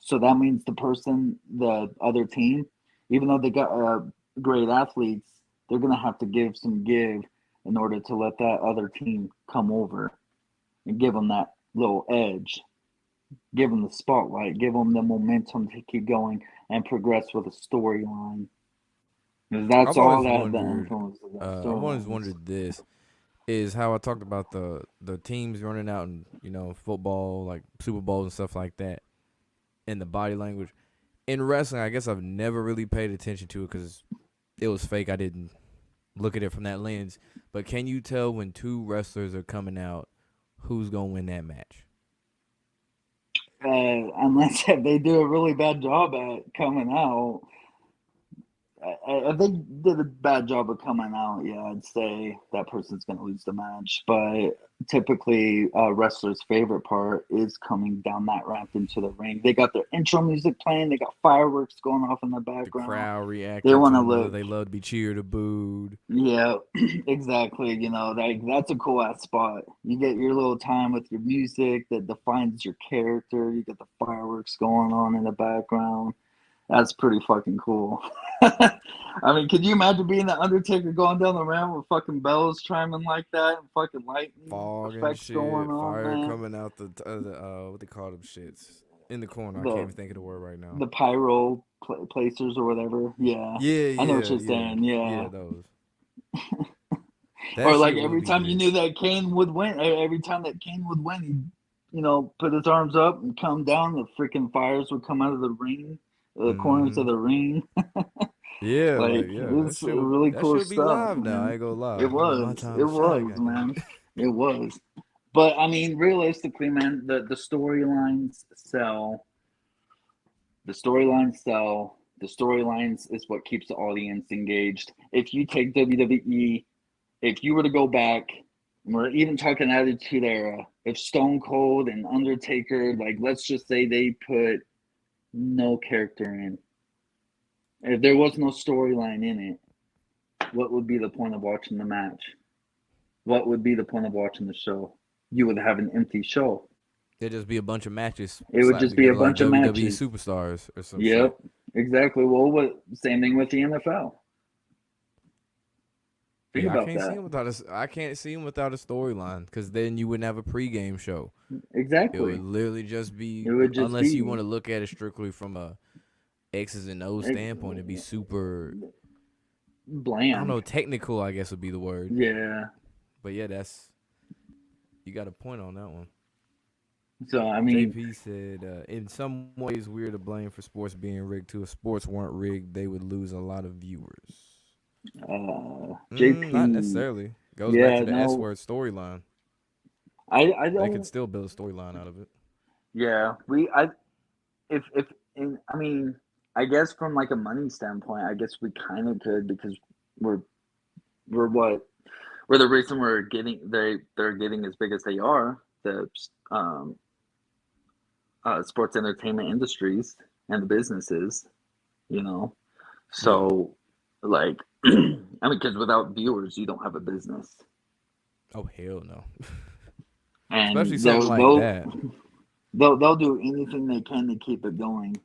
So that means the other team, even though they got great athletes, they're going to have to give some give in order to let that other team come over and give them that little edge, give them the spotlight, give them the momentum to keep going and progress with a storyline. Because that's I've all always that wondered. influences that I've always storylines. wondered this is how I talked about the teams running out and football like Super Bowls and stuff like that, and the body language in wrestling. I guess I've never really paid attention to it because it was fake. I didn't look at it from that lens. But can you tell when two wrestlers are coming out who's gonna win that match? Unless they do a really bad job at coming out. If they did a bad job of coming out, yeah, I'd say that person's going to lose the match. But typically, a wrestler's favorite part is coming down that ramp into the ring. They got their intro music playing. They got fireworks going off in the The background. crowd They reacting to want to them, whether look, they love to be cheered or booed. yeah, exactly. That's a cool ass spot. You get your little time with your music that defines your character. You get the fireworks going on in the background. That's pretty fucking cool. I mean, could you imagine being the Undertaker going down the ramp with fucking bells chiming like that and fucking lightning Fog and effects going shit, on, fire man? coming out what they call them shits in the corner. I can't The even think of the word right now. the pyro placers or whatever. Yeah, Yeah, I know what yeah, you're yeah, saying. Yeah, yeah. Those. That or like shit would every be time you lit. knew that Kane would win, every time that Kane would win, he'd put his arms up and come down. The freaking fires would come out of the ring, the corners of Mm-hmm. the ring. Yeah, like Like yeah, it's really that cool should be stuff, live now. I man. ain't gonna lie. It Remember my was, time it to shine, was, goddamn man. it. It was. But I mean, realistically, man, the storylines sell. The storylines sell. The storylines is what keeps the audience engaged. If you take WWE, if you were to go back, and we're even talking Attitude Era, if Stone Cold and Undertaker, like let's just say they put no character in, if there was no storyline in it, what would be the point of watching the match? What would be the point of watching the show? You would have an empty show. It'd just be a bunch of matches It would slapped just be a together like bunch of WWE matches. superstars or some shit. Yep, exactly. Well, same thing with the NFL. Think Yeah, I about can't see that. him without a storyline because then you wouldn't have a pregame show. It would Exactly. literally just It be would just unless you be want to look at it strictly from a X's and O's standpoint. It'd be super. I don't bland. know. Technical, I guess would be the word. Yeah. But yeah, you got a point on that one. So I mean, JP said, in some ways, we're to blame for sports being rigged too. If sports weren't rigged, they would lose a lot of viewers. Not JP. necessarily. Goes back Yeah. to the S No. word storyline. I They could don't. still build a storyline out of it. Yeah. We. I. If. I mean, I guess from like a money standpoint, I guess we kind of could because we're we're what we're the reason they're getting as big as they are. The um sports entertainment industries and the businesses, you know. Yeah. So, like, I mean, because without viewers, you don't have a business, Oh hell no. Especially and something they'll like they'll that. they'll do anything they can to keep it going.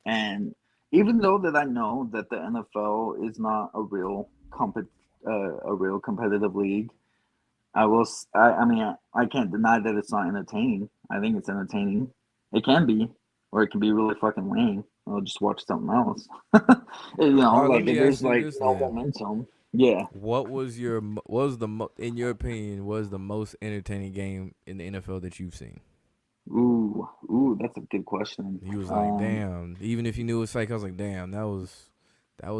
And even though that I know that the NFL is not a real competitive league, I mean, I can't deny that it's not entertaining. I think it's entertaining. It can be, or it can be really fucking lame. I'll just watch something else. All right, let Like if me there's ask you like this no then. momentum. Yeah. In your opinion, was the most entertaining game in the NFL that you've seen? Ooh, that's a good question. He was like, damn. Even if you knew it was fake, I was like, damn, that was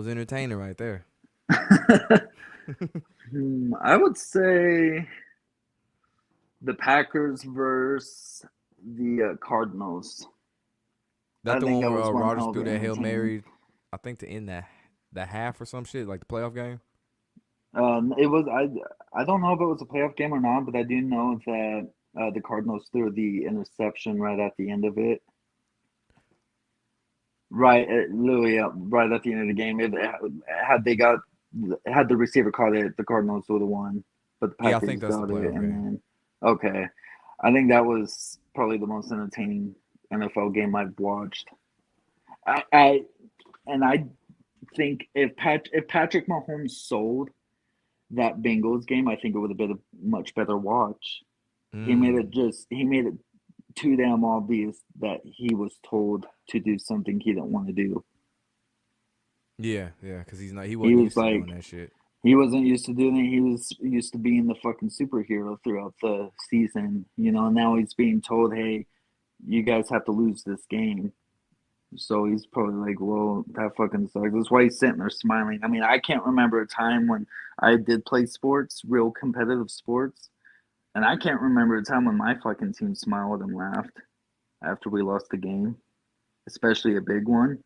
entertaining right there. I would say the Packers versus the Cardinals. That I the think one that where was one Rodgers hell of threw an that Hail entertaining. Mary, I think to end the half or some shit, like the playoff game. It was I don't know if it was a playoff game or not, but I do know that the Cardinals threw the interception right at the end of it. Right, literally right at the end of the game. Had they got had the receiver caught it, the Cardinals would have won, but the Yeah, I think Packers that's the got it, playoff and game. then okay, I think that was probably the most entertaining NFL game I've watched. I and I think if Patrick Mahomes sold that Bengals game, I think it would have been a much better watch. Mm. He made it too damn obvious that he was told to do something he didn't want to do. Yeah, because he He wasn't was used to doing like that shit. he wasn't used to doing it. He was used to being the fucking superhero throughout the season, you know. And now he's being told, "Hey, you guys have to lose this game." So he's probably like, "Well, that fucking sucks." That's why he's sitting there smiling. I mean, I can't remember a time when I did play sports, real competitive sports, and I can't remember a time when my fucking team smiled and laughed after we lost the game, especially a big one.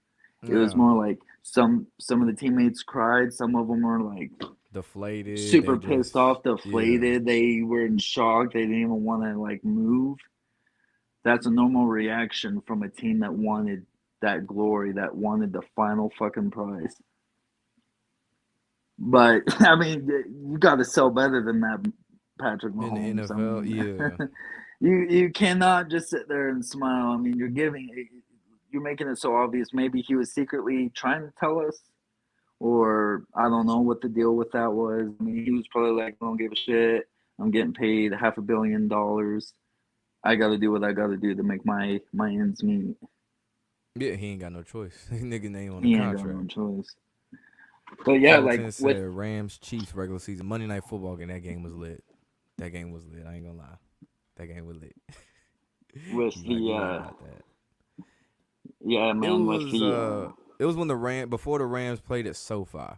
It was Yeah, more like some of the teammates cried. Some of them were like deflated. They super pissed just off, yeah, deflated. They were in shock. They didn't even want to like move. That's a normal reaction from a team that wanted that glory, that wanted the final fucking prize. But I mean, you got to sell better than that, Patrick in the Mahomes. I NFL. mean, Yeah, you cannot just sit there and smile. I mean, you're making it so obvious. Maybe he was secretly trying to tell us, or I don't know what the deal with that was. I mean, he was probably like, "I don't give a shit. I'm getting paid $500 million. I got to do what I got to do to make my ends meet. yeah. He ain't got no choice. Nigga name on the He ain't got no contract. choice." But yeah, like Fulton with said Rams Chiefs regular season Monday Night Football game. That game was lit. That game was lit. I ain't gonna lie. That game was lit. with He's like, the you right about that. yeah, It man, with was the uh it was when before the Rams played at SoFi. I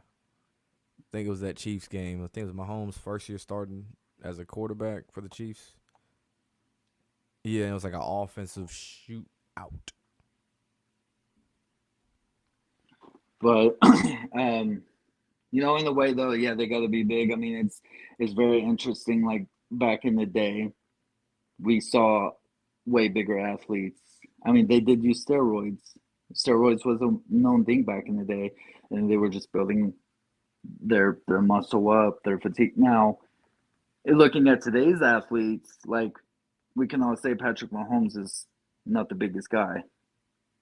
think it was that Chiefs game. I think it was Mahomes' first year starting as a quarterback for the Chiefs. Yeah, it was like an offensive shoot out. But in a way though, yeah, they got to be big. I mean, it's very interesting. Like back in the day, we saw way bigger athletes. I mean, they did use steroids. Steroids was a known thing back in the day, and they were just building their muscle up, their fatigue. Now, looking at today's athletes, like we can all say Patrick Mahomes is not the biggest guy,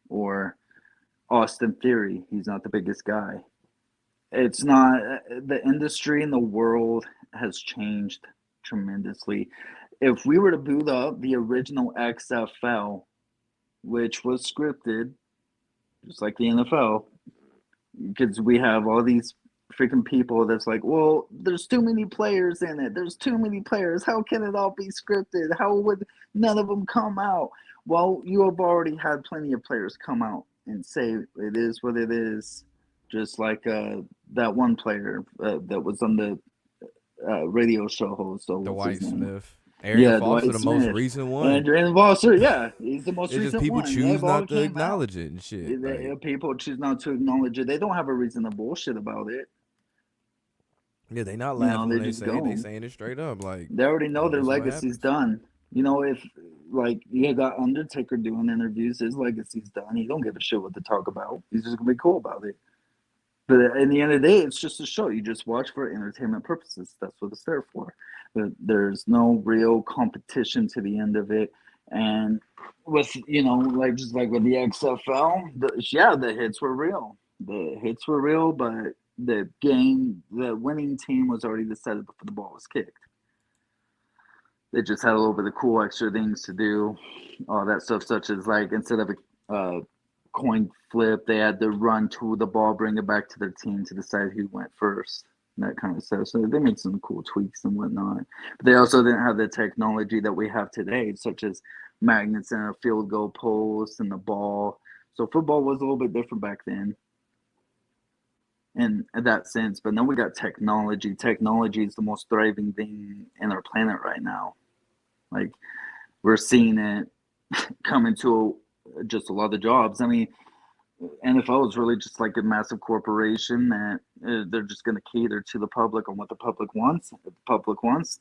or Austin Theory, he's not the biggest guy. It's not the industry and the world has changed tremendously. If we were to boot up the original XFL, which was scripted, just like the NFL, because we have all these freaking people that's like, well, there's too many players in it. There's too many players. How can it all be scripted? How would none of them come out? Well, you have already had plenty of players come out and say it is what it is. Just like that one player that was on the radio show host. So what's Dwight his name? Smith, Arian Yeah, Foster, Dwight the most Smith. recent one. And Brandon Foster, yeah, he's the most It's just recent people one. They've choose all not to came out. acknowledge it and shit. Like, People choose not to acknowledge it. They don't have a reason to bullshit about it. yeah, they not laughing They when they just say it. They go. saying it straight up. Like, They already know their this is what legacy's happens. done. If like you got Undertaker doing interviews, his legacy's done. He don't give a shit what to talk about. He's just gonna be cool about it. But in the end of the day, it's just a show. You just watch for entertainment purposes. That's what it's there for. But there's no real competition to the end of it. And with like just like with the XFL, the hits were real. The hits were real, but the winning team was already decided before the ball was kicked. They just had a little bit of cool extra things to do, all that stuff, such as like instead of a coin flip, they had to run to the ball, bring it back to their team to decide who went first, and that kind of stuff. So they made some cool tweaks and whatnot. But they also didn't have the technology that we have today, such as magnets and a field goal post and the ball. So football was a little bit different back then in that sense. But now we got technology. Technology is the most thriving thing in our planet right now. Like we're seeing it come into just a lot of jobs. I mean, NFL is really just like a massive corporation that they're just going to cater to the public on what the public wants. If the public wants,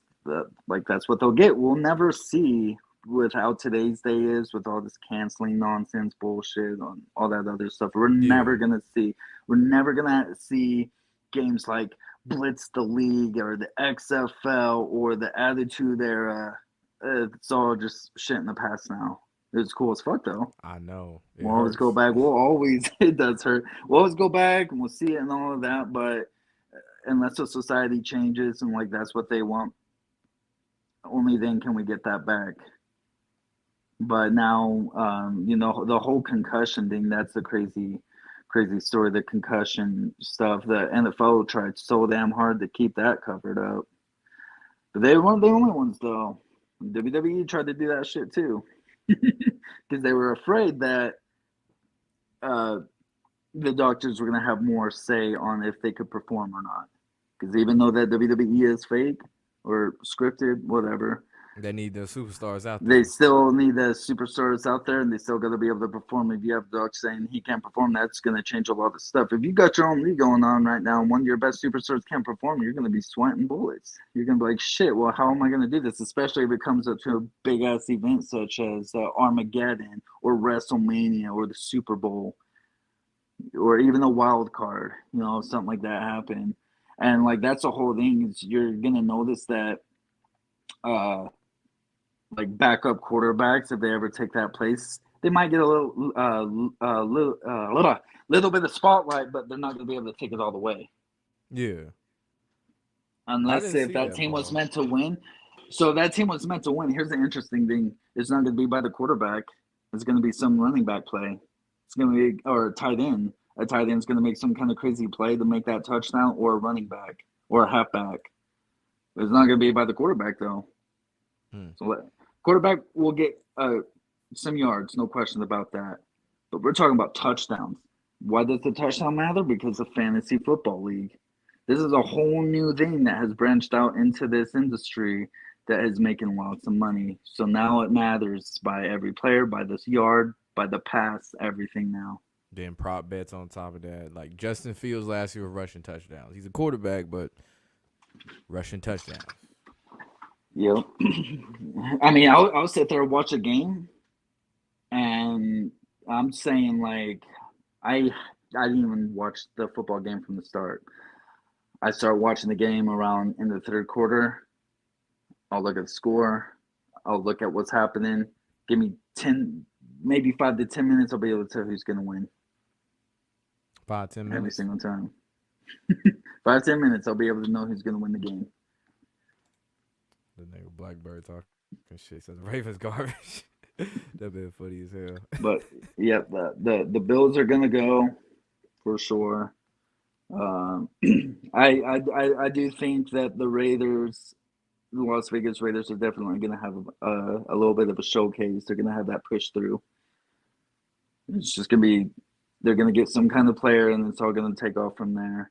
like that's what they'll get. We'll never see with how today's day is with all this canceling nonsense bullshit on all that other stuff. We're Yeah, never gonna see. We're never gonna see games like Blitz the League or the XFL or the Attitude Era. It's all just shit in the past now. It's cool as fuck though. I know it We'll always go hurts. back. We'll always it does hurt. We'll always go back and we'll see it and all of that. But unless the society changes and like that's what they want, only then can we get that back. But now, the whole concussion thing, that's the crazy story. The concussion stuff, the NFL tried so damn hard to keep that covered up. But they weren't the only ones, though. WWE tried to do that shit too. Because they were afraid that uh, the doctors were going to have more say on if they could perform or not. Because even though that WWE is fake or scripted, whatever, They need the superstars out they there. still need the superstars out there, and they still got to be able to perform. If you have Doc saying he can't perform, that's going to change a lot of stuff. If you got your own league going on right now, and one of your best superstars can't perform, you're going to be sweating bullets. You're going to be like, shit. Well, how am I going to do this? Especially if it comes up to a big ass event such as Armageddon or WrestleMania or the Super Bowl or even a wild card. Something like that happen, and like that's the whole thing. Is you're going to notice that. Like backup quarterbacks, if they ever take that place, they might get a little bit of spotlight, but they're not going to be able to take it all the way. Yeah, I Unless didn't if see that that team was part. meant to win. So that team was meant to win. Here's the interesting thing: it's not going to be by the quarterback. It's going to be some running back play. It's going to be or tight end. A tight end's going to make some kind of crazy play to make that touchdown, or a running back, or a halfback. It's not going to be by the quarterback though. Hmm. So quarterback will get some yards, no question about that. But we're talking about touchdowns. Why does the touchdown matter? Because of fantasy football league. This is a whole new thing that has branched out into this industry that is making lots of money. So now it matters by every player, by this yard, by the pass, everything now. Then prop bets on top of that. Like Justin Fields last year with rushing touchdowns. He's a quarterback, but rushing touchdowns. Yep. I mean, I'll sit there and watch a game, and I'm saying like I didn't even watch the football game from the start. I start watching the game around in the third quarter. I'll look at the score. I'll look at what's happening. Give me 10, maybe 5 to 10 minutes. I'll be able to tell who's going to win 5-10 every minutes. single time. 5 to 10 minutes. I'll be able to know who's going to win the game. The nigga Blackbird talking shit. Says the Ravens garbage. That been funny as hell. But yeah, the Bills are going to go for sure. I do think that the Las Vegas Raiders are definitely going to have a little bit of a showcase. They're going to have that push through. It's just going to be, they're going to get some kind of player, and it's all going to take off from there.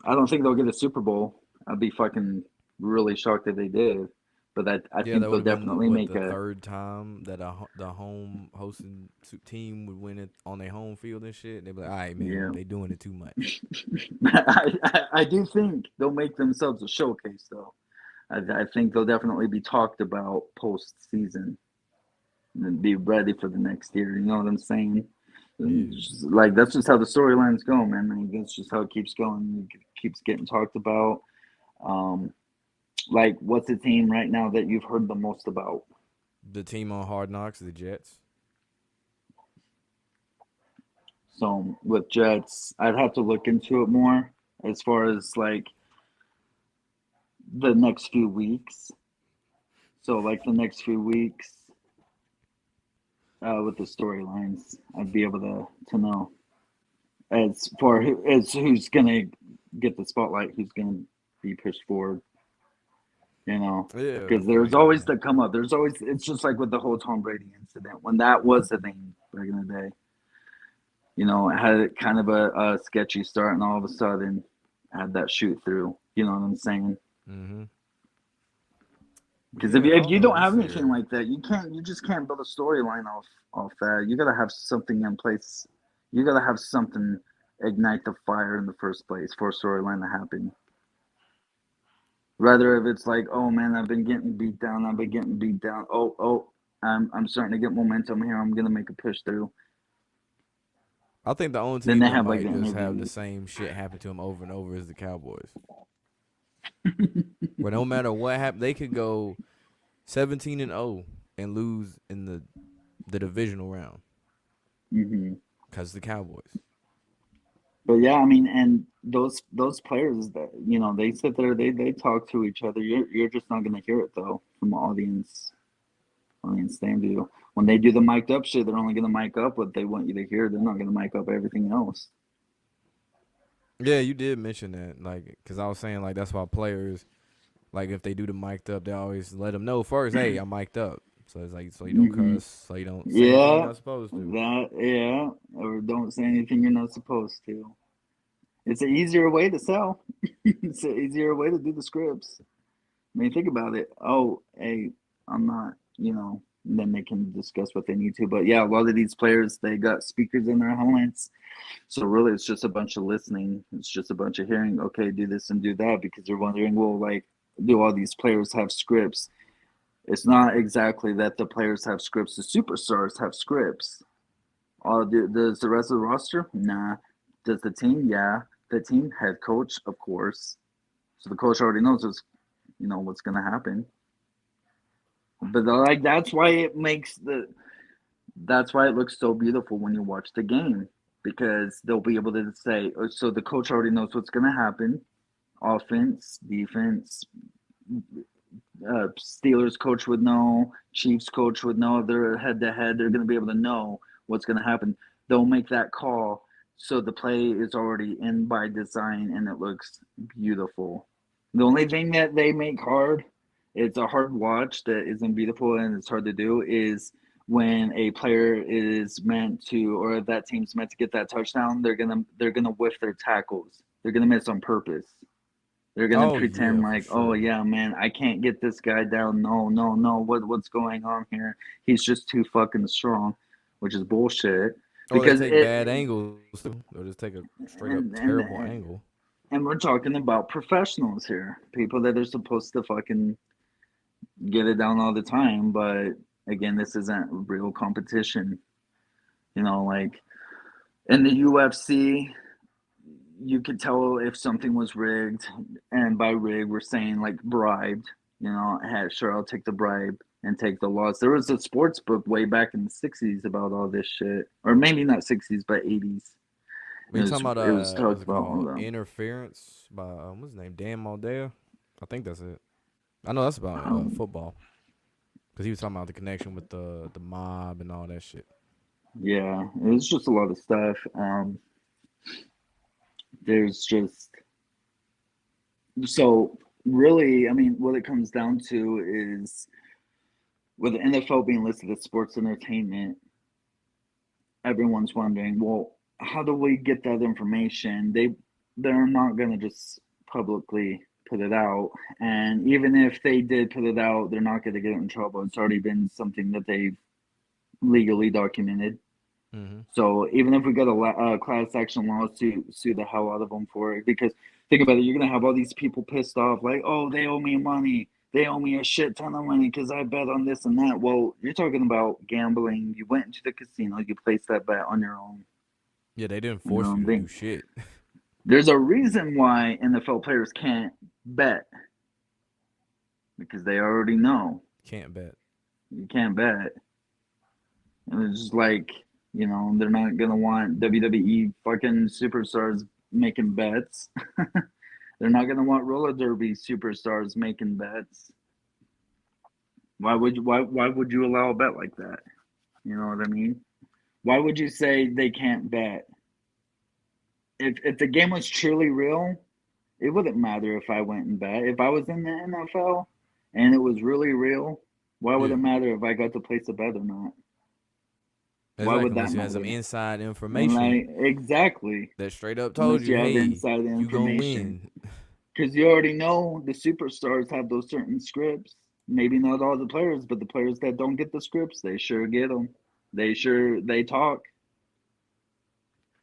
I don't think they'll get a Super Bowl. I'd be fucking really shocked if they did. But I think they'll definitely make the third time that the home hosting team would win it on their home field and shit. They'd be like, all right, man, Yeah. they doing it too much. I do think they'll make themselves a showcase, though. I think they'll definitely be talked about postseason and be ready for the next year. You know what I'm saying? Yeah. Like, that's just how the storylines go, man. Like, that's just how it keeps going. It keeps getting talked about. Like, what's the team right now that you've heard the most about? The team on Hard Knocks, the Jets. So with Jets, I'd have to look into it more as far as like the next few weeks. So like the next few weeks with the storylines, I'd be able to know as far as who's gonna get the spotlight, who's gonna be pushed forward. You know, Yeah, because there's always the come up. There's always, it's just like with the whole Tom Brady incident when that was the thing back in the day. You know, it had kind of a sketchy start, and all of a sudden had that shoot through. You know what I'm saying? Mm-hmm. Because Yeah, if you don't this have anything year. like that, you just can't build a storyline off that. You gotta have something in place. You gotta have something ignite the fire in the first place for a storyline to happen. Rather if it's like, oh man, I've been getting beat down. Oh, I'm starting to get momentum here. I'm gonna make a push through. I think the only Then team they that have like might the just have the interview. same shit happen to them over and over is the Cowboys. Where no matter what happens, they could go 17-0 and lose in the divisional round Hmm. because the Cowboys. But yeah, I mean, and those players that they sit there, they talk to each other. You're just not gonna hear it though from the audience stand view. When they do the mic'd up shit, they're only gonna mic up what they want you to hear. They're not gonna mic up everything else. Yeah, you did mention that, like, because I was saying like that's why players, like, if they do the mic'd up, they always let them know first, hey, I'm mic'd up. So it's like, so you don't Hmm. cuss, so you don't say anything you're Yeah, not supposed to. or don't say anything you're not supposed to. It's an easier way to sell. It's an easier way to do the scripts. I mean, think about it. Oh, hey, I'm not, then they can discuss what they need to. But yeah, a lot of these players, they got speakers in their helmets. So really, it's just a bunch of listening. It's just a bunch of hearing, okay, do this and do that, because they're wondering, well, like, do all these players have scripts? It's not exactly that the players have scripts. The superstars have scripts. Does the rest of the roster? Nah. Does the team? Yeah. The team head coach, of course. So the coach already knows what's going to happen. But like that's why it looks so beautiful when you watch the game, because they'll be able to say, so the coach already knows what's going to happen. Offense, defense, Steelers coach would know, Chiefs coach would know. If they're head to head, they're going to be able to know what's going to happen. They'll make that call, so the play is already in by design, and it looks beautiful. The only thing that they make hard, it's a hard watch that isn't beautiful and it's hard to do, is when a player is meant to, or if that team's meant to get that touchdown, they're gonna whiff their tackles. They're gonna miss on purpose. They're gonna Oh pretend yeah, for like, oh sure. yeah, man, I can't get this guy down. No, no, no. What's going on here? He's just too fucking strong, which is bullshit. Or they Because take bad angles too. They'll just take a straight up and and terrible and, angle. and we're talking about professionals here, people that are supposed to fucking get it down all the time. But again, this isn't real competition. Like in the UFC, you could tell if something was rigged, and by rigged we're saying like bribed. Hey, sure, I'll take the bribe and take the loss. There was a sports book way back in the '60s about all this shit, or maybe not '60s, but '80s. When you talking about It was what's talked it about all called? them. Interference by what's his name? Dan Maldea. I think that's it. I know that's about Um, football because he was talking about the connection with the mob and all that shit. yeah, it was just a lot of stuff. There's just so really, I mean, what it comes down to is with the NFL being listed as sports entertainment, everyone's wondering, well, how do we get that information? They're not gonna just publicly put it out, and even if they did put it out, they're not gonna get in trouble. It's already been something that they've legally documented. Mm-hmm. So even if we got a class action lawsuit, sue the hell out of them for it. Because think about it, you're gonna have all these people pissed off, like, oh, they owe me money. They owe me a shit ton of money because I bet on this and that. Well, you're talking about gambling. You went into the casino, you placed that bet on your own. Yeah, they didn't You force know, you to do shit. there's a reason why NFL players can't bet because they already know Can't bet. you can't bet. And it's just like, they're not gonna want WWE fucking superstars making bets. They're not gonna want roller derby superstars making bets. Why would you allow a bet like that? You know what I mean? Why would you say they can't bet? If the game was truly real, it wouldn't matter if I went and bet. If I was in the NFL and it was really real, why would it Yeah, matter if I got to place a bet or not? Why exactly. would that Unless you had some matter? inside And information like exactly, that straight up told unless you, you have hey, inside you gonna information, win. because you already know the superstars have those certain scripts. Maybe not all the players, but the players that don't get the scripts, they sure get them. They talk.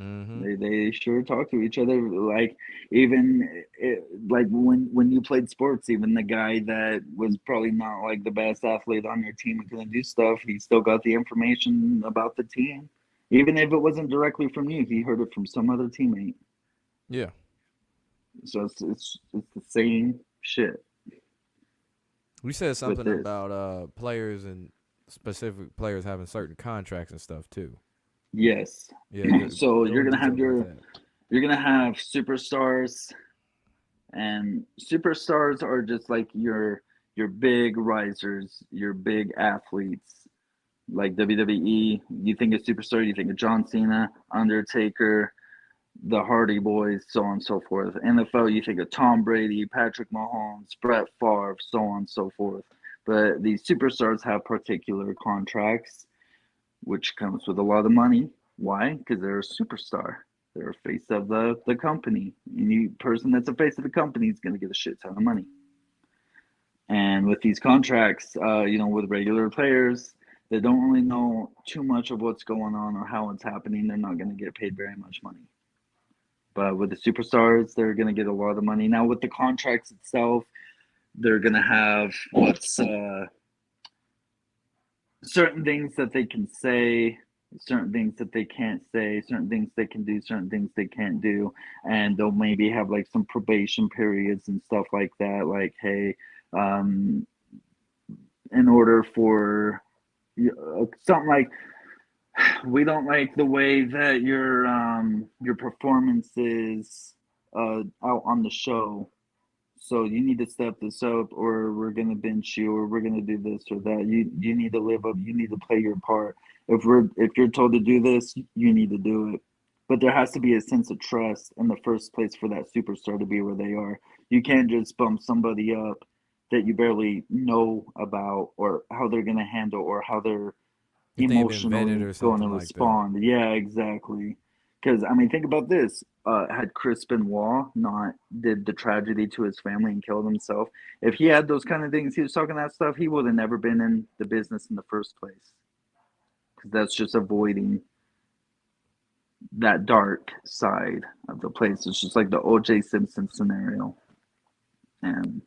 Mm-hmm. They sure talk to each other. Like even like when you played sports, even the guy that was probably not like the best athlete on your team and couldn't do stuff, he still got the information about the team. Even if it wasn't directly from you, he heard it from some other teammate. Yeah. So it's the same shit We said with something this. about players and specific players having certain contracts and stuff too. Yes. Yeah, So go in detail about that. you're gonna have superstars, and superstars are just like your big risers, your big athletes. Like WWE, you think of superstar, you think of John Cena, Undertaker, the Hardy Boys, so on and so forth. NFL, you think of Tom Brady, Patrick Mahomes, Brett Favre, so on and so forth. But these superstars have particular contracts, which comes with a lot of money. Why? Because they're a superstar. They're a face of the company. Any person that's a face of the company is going to get a shit ton of money. And with these contracts, with regular players that don't really know too much of what's going on or how it's happening, they're not going to get paid very much money. But with the superstars, they're going to get a lot of money. Now, with the contracts itself, they're going to have what's certain things that they can say, certain things that they can't say, certain things they can do, certain things they can't do, and they'll maybe have like some probation periods and stuff like that. Like, hey, um, in order for something like we don't like the way that your performance is out on the show. So you need to step this up, or we're gonna bench you, or we're gonna do this or that. You need to live up. You need to play your part. If you're told to do this, you need to do it. But there has to be a sense of trust in the first place for that superstar to be where they are. You can't just bump somebody up that you barely know about, or how they're gonna handle, or how they're If they ain't been vetted emotionally or going to something like that. respond. Yeah, exactly. Because I mean, think about this: had Chris Benoit not did the tragedy to his family and killed himself, if he had those kind of things, he was talking that stuff, he would have never been in the business in the first place. Because that's just avoiding that dark side of the place. It's just like the O.J. Simpson scenario, and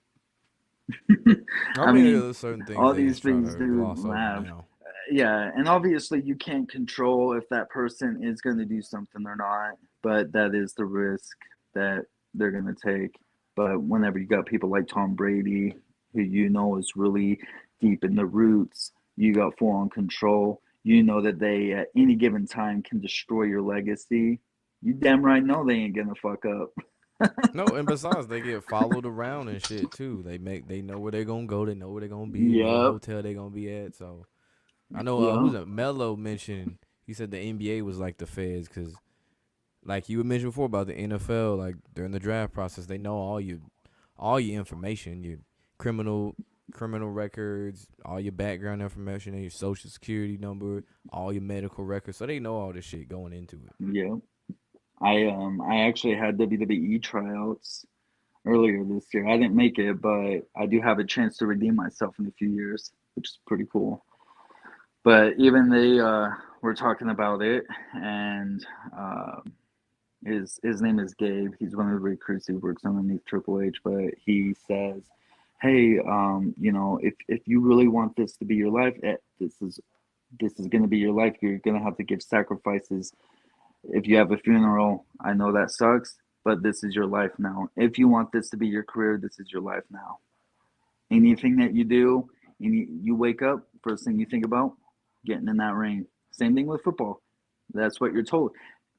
I I mean, mean, there's certain things all they these just try things to do gloss over have. now. Yeah, and obviously you can't control if that person is going to do something or not, but that is the risk that they're going to take. But whenever you got people like Tom Brady, who you know is really deep in the roots, you got full on control. You know that they at any given time can destroy your legacy. You damn right know they ain't gonna fuck up. No, and besides, they get followed around and shit too. They know where they're gonna go. They know where they're gonna be. They know what Yep, hotel they're gonna be at. So I know yep, who's it? Mello mentioned. He said the NBA was like the feds because, like you had mentioned before about the NFL, like during the draft process, they know all your information, your criminal criminal records, all your background information, and your social security number, all your medical records. So they know all this shit going into it. yep. I actually had WWE tryouts earlier this year. I didn't make it, but I do have a chance to redeem myself in a few years, which is pretty cool. But even they were talking about it, and uh, his name is Gabe. He's one of the recruits who works underneath Triple H. But he says, "Hey, if you really want this to be your life, this is going to be your life. You're going to have to give sacrifices. If you have a funeral, I know that sucks, but this is your life now. If you want this to be your career, this is your life now. Anything that you do, you wake up, first thing you think about, getting in that ring. Same thing with football. That's what you're told.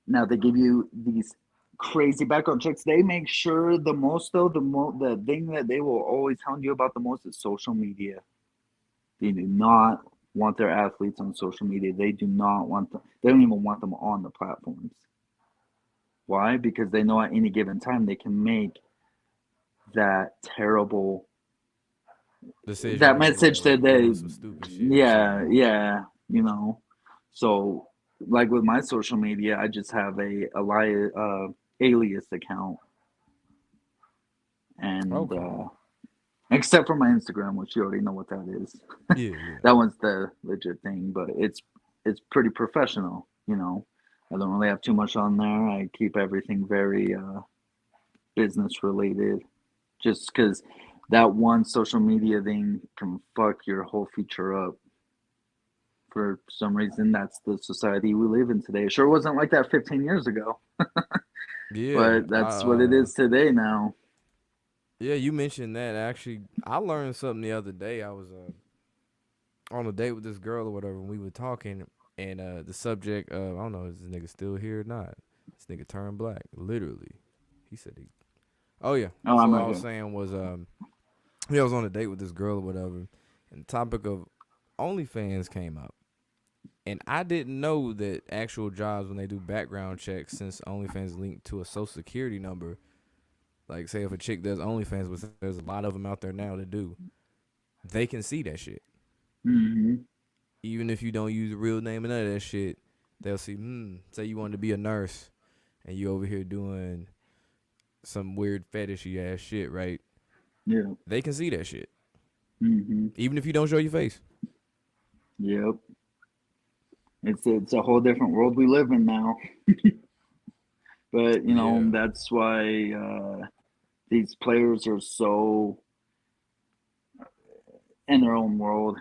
Now they give you these crazy background checks. They make sure the most though, the thing that they will always hound you about the most is social media. They do not want their athletes on social media. They do not want them. They don't even want them on the platforms. Why? Because they know at any given time they can make that terrible that Decision message or that they doing some stupid shit or yeah, something. yeah, you know. So like with my social media, I just have a alias account and Okay. except for my Instagram, which you already know what that is. Yeah, yeah. That one's the legit thing, but it's pretty professional, you know. I don't really have too much on there. I keep everything very business related, just because that one social media thing can fuck your whole future up. For some reason, that's the society we live in today. It sure wasn't like that 15 years ago, Yeah. but that's what it is today now. Yeah, you mentioned that. Actually, I learned something the other day. I was on a date with this girl or whatever, and we were talking, and the subject of, I don't know, is this nigga still here or not? This nigga turned black, literally. He said he. Oh yeah. Oh, So I'm what I not was here. saying was, yeah, I was on a date with this girl or whatever, and the topic of OnlyFans came up. And I didn't know that actual jobs, when they do background checks, since OnlyFans is linked to a social security number, like say if a chick does OnlyFans, but there's a lot of them out there now that do, they can see that shit. Mm-hmm. Even if you don't use a real name and none of that shit, they'll see, say you wanted to be a nurse and you over here doing some weird fetishy ass shit, right? Yeah. They can see that shit. Mm-hmm. Even if you don't show your face. Yep. It's a whole different world we live in now. But Yeah. that's why these players are so in their own world.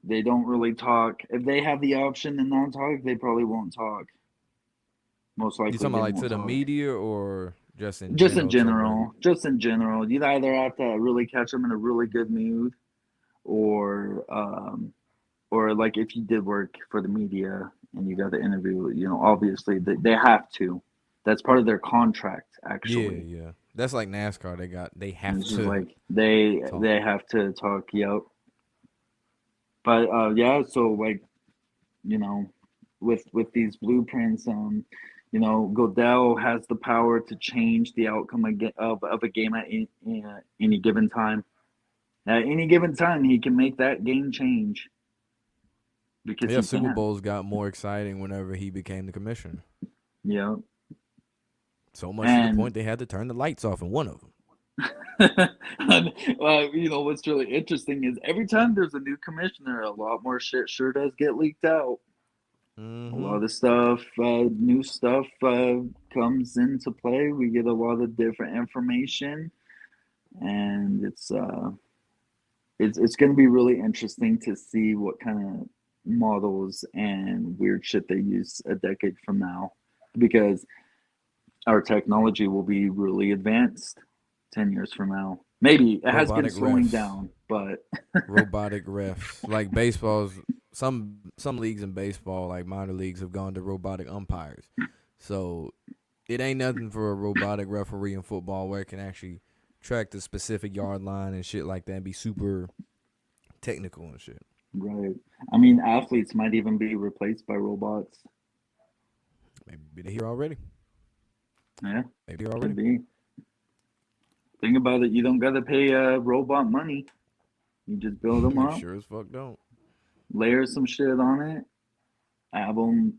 They don't really talk. If they have the option to not talk, they probably won't talk. Most You likely, talking they about like to won't the talk. media or just in Just in general to regular? general, just in general, you'd either have to really catch them in a really good mood, or like if you did work for the media and you got the interview, obviously they have to. That's part of their contract, Yeah, actually. yeah. That's like NASCAR. They And have it's just to like they talk. they have to talk. Yep. But yeah, so like you know, with these blueprints, Godell has the power to change the outcome of a game at any given time. At any given time, he can make that game change because Yeah, he Super can. Bowls got more exciting whenever he became the commissioner. Yeah. So much to the And point they had to turn the lights off in one of them. and, what's really interesting is every time there's a new commissioner, a lot more shit sure does get leaked out. A Mm-hmm. lot of stuff, new stuff comes into play. We get a lot of different information, and it's going to be really interesting to see what kind of models and weird shit they use a decade from now, because our technology will be really advanced 10 years from now. Maybe it has been Robotic slowing refs. down, but Robotic refs. Like baseball's some leagues in baseball, like minor leagues, have gone to robotic umpires. So it ain't nothing for a robotic referee in football where it can actually track the specific yard line and shit like that and be super technical and shit. right. I mean, athletes might even be replaced by robots. Maybe they're here already. Yeah, Maybe they're could already. be. Think about it. You don't got to pay robot money. You just build them You up, sure as fuck don't. layer some shit on it, have them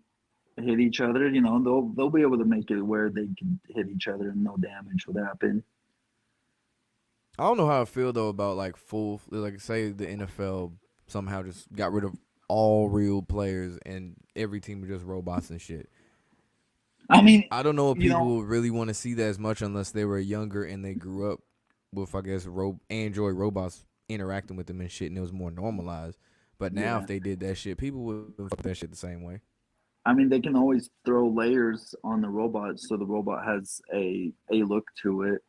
hit each other. They'll be able to make it where they can hit each other and no damage would happen. I don't know how I feel though about like like say the NFL somehow just got rid of all real players and every team are just robots and shit. I mean, I don't know if you people know, would really want to see that as much unless they were younger and they grew up with, I guess, Android robots interacting with them and shit, and it was more normalized. But now, yeah. if they did that shit, people would fuck that shit the same way. I mean, they can always throw layers on the robot so the robot has a look to it.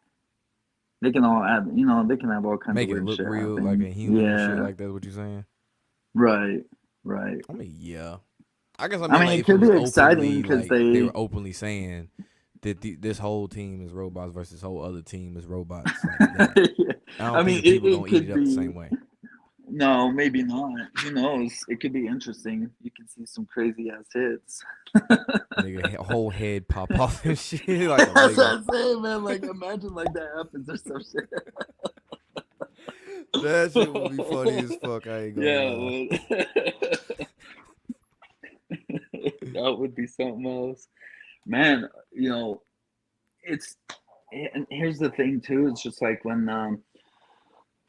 They can all add, they can have all kinds of Make it weird look shit real, like a happen. human and shit Yeah, like that. What you saying? right, right. I mean, yeah. I guess I I mean mean, like it if it could was be exciting openly because like they were they, openly saying that this whole team is robots versus this whole other team is robots like that. I I don't think mean, the it, people it gonna eat could it up the be, same way. no, maybe not. Who knows? It could be interesting. You can see some crazy ass hits. Nigga, whole head pop off and shit like a That's what Lego. I'm saying, man. Like, imagine like that happens or some shit. That shit would be funny as fuck. I ain't gonna Yeah, lie. that would be something else, man. It's and here's the thing too. It's just like when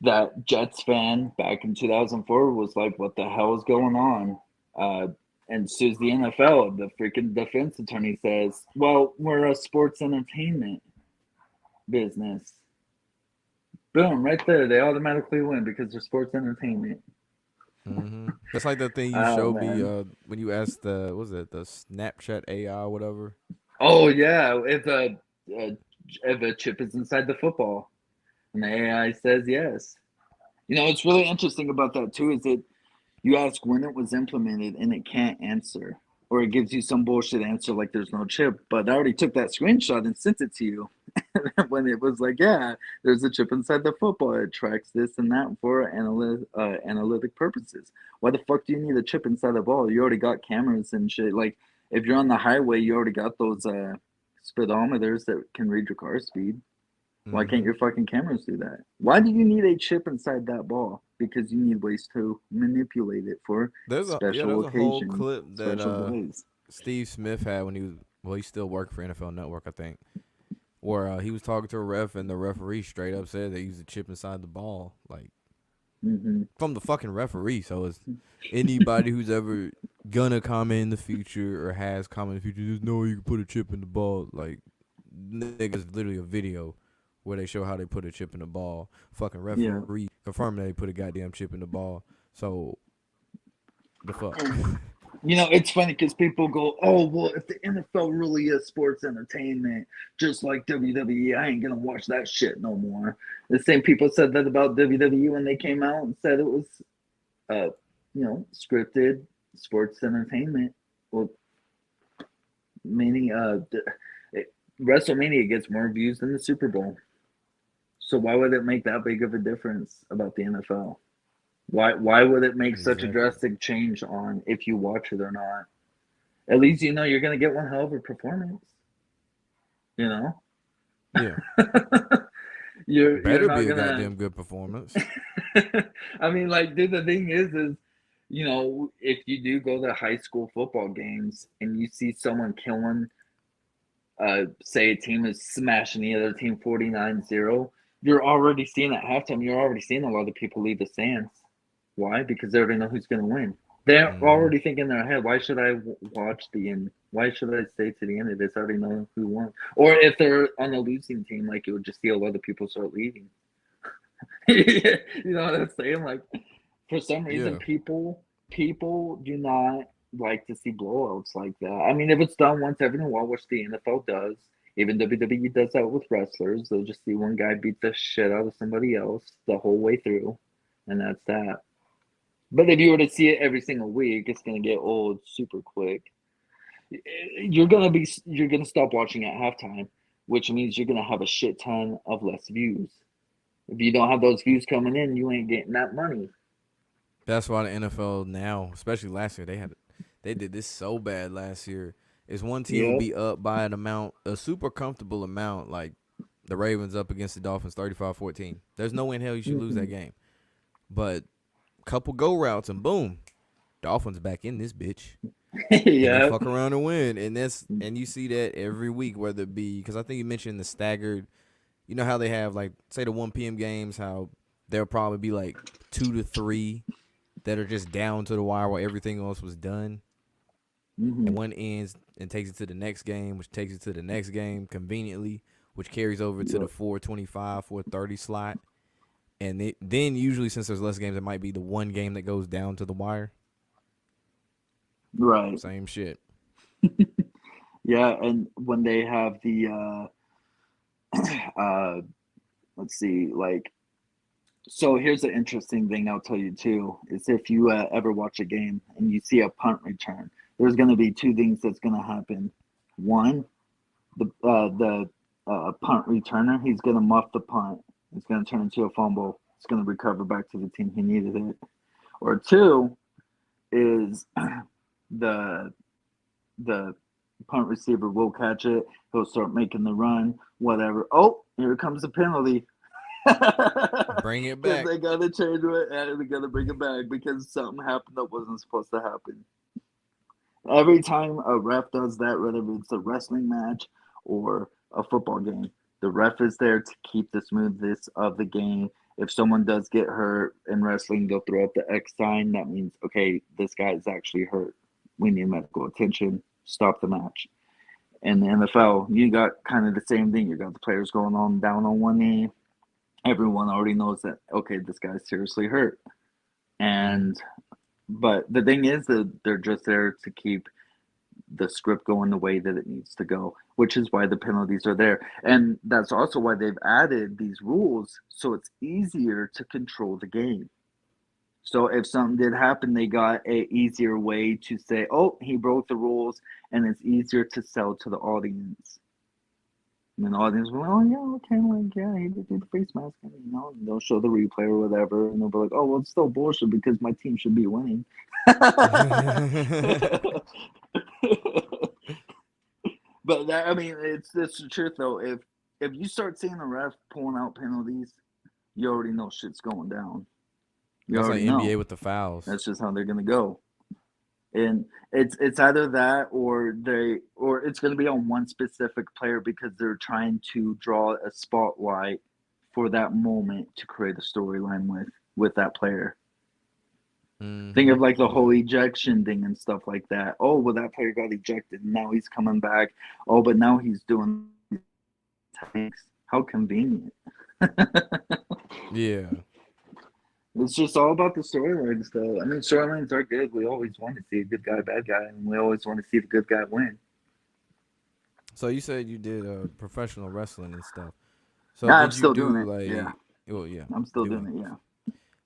that Jets fan back in 2004 was like, "What the hell is going on?" Uh, and sues the NFL. The freaking defense attorney says, "Well, we're a sports entertainment business." Boom, right there. They automatically win because they're sports entertainment. That's like the thing you Oh showed me man. when you asked the what was it the Snapchat AI or whatever. Oh yeah. If a chip is inside the football, and the AI says yes. What's really interesting about that too is that you ask when it was implemented and it can't answer, or it gives you some bullshit answer like there's no chip. But I already took that screenshot and sent it to you when it was like, yeah, there's a chip inside the football. It tracks this and that for analytic purposes. Why the fuck do you need a chip inside the ball? You already got cameras and shit. Like if you're on the highway, you already got those speedometers that can read your car speed. Why can't Mm-hmm. your fucking cameras do that? Why do you need a chip inside that ball? Because you need ways to manipulate it for special There's a whole occasions, clip that special plays. Steve Smith had when he was he still worked for NFL Network I think, where he was talking to a ref and the referee straight up said they used a chip inside the ball like Hmm. from the fucking referee. So it's anybody who's ever gonna comment in the future or has comment in the future, there's no way you can put a chip in the ball. Like niggas literally a video where they show how they put a chip in the ball. Fucking Yeah. referee confirming that they put a goddamn chip in the ball. So the fuck. It's funny because people go, "Oh, well, if the NFL really is sports entertainment, just like WWE, I ain't gonna watch that shit no more." The same people said that about WWE when they came out and said it was, uh, scripted sports entertainment. Well, meaning, WrestleMania gets more views than the Super Bowl. So why would it make that big of a difference about the NFL? Why would it make such a Exactly. drastic change on if you watch it or not? At least you know you're gonna get one hell of a performance. You know, Yeah. you're Better not be a gonna. goddamn good performance. I mean, like, dude, the thing is, if you do go to high school football games and you see someone killing say a team is smashing the other team 49-0, you're already seeing at halftime, you're already seeing a lot of people leave the stands. Why? Because they already know who's going to win. They're Mm-hmm. already thinking in their head, why should I watch the end? Why should I stay to the end of this? I already know who won. Or if they're on a losing team, like, you would just see a lot of people start leaving. You know what I'm saying? Like, for some reason, Yeah. people do not like to see blowouts like that. I mean, if it's done once every in a while, which the NFL does, even WWE does that with wrestlers, they'll just see one guy beat the shit out of somebody else the whole way through, and that's that. But if you were to see it every single week, it's gonna get old super quick. You're gonna stop watching at halftime, which means you're gonna have a shit ton of less views. If you don't have those views coming in, you ain't getting that money. That's why the NFL now, especially last year, they did this so bad last year. Is one team will Yep. be up by an amount, a super comfortable amount, like the Ravens up against the Dolphins 35-14. There's no way in hell you should lose that Hmm. game. But couple go routes and boom, Dolphins back in this bitch. And they Yep. fuck around and win. And you see that every week, whether it be because I think you mentioned the staggered. You know how they have like say the 1 p.m. games, how there'll probably be like 2 to 3 that are just down to the wire while everything else was done. Hmm. And one ends and takes it to the next game, which takes it to the next game conveniently, which carries over to the Yep. 4:25, 4:30 slot. And then usually since there's less games, it might be the one game that goes down to the wire. Right. Same shit. Yeah, and when they have the let's see, like, so here's the interesting thing I'll tell you too is if you ever watch a game and you see a punt return, there's going to be two things that's going to happen. One, the punt returner, he's going to muff the punt. It's going to turn into a fumble. It's going to recover back to the team he needed it. Or two is the the punt receiver will catch it. He'll start making the run, whatever. Oh, here comes the penalty. Bring it Because back. they got to change it and they got to bring it back because something happened that wasn't supposed to happen. Every time a ref does that, whether it's a wrestling match or a football game, the ref is there to keep the smoothness of the game. If someone does get hurt in wrestling, they'll throw up the X sign. That means, okay, this guy is actually hurt. We need medical attention. Stop the match. In the NFL, you got kind of the same thing. You got the players going on down on one knee. Everyone already knows that, okay, this guy's seriously hurt. Mm. And but the thing is that they're just there to keep the script going the way that it needs to go, which is why the penalties are there. And that's also why they've added these rules so it's easier to control the game. So if something did happen, they got a easier way to say, "Oh, he broke the rules," and it's easier to sell to the audience. And the audience will, "Oh yeah, okay, like yeah, he did do the face mask," and and they'll show the replay or whatever, and they'll be like, "Oh, well, it's still bullshit because my team should be winning." But that, I mean, it's the truth though. If you start seeing the ref pulling out penalties, you already know shit's going down. You That's like already NBA know. with the fouls. That's just how they're gonna go. And it's either that or it's gonna be on one specific player because they're trying to draw a spotlight for that moment to create a storyline with that player. Think Mm-hmm. of like the whole Yeah. ejection thing and stuff like that. Oh, well, that player got ejected, and now he's coming back. Oh, but now he's doing techniques. How convenient. Yeah. It's just all about the storylines, though. I mean, storylines are good. We always want to see a good guy, bad guy, and we always want to see the good guy win. So you said you did professional wrestling and stuff. So Yeah, I'm did you still doing do it. Yeah, like? Well, yeah, I'm still doing doing. it. Yeah.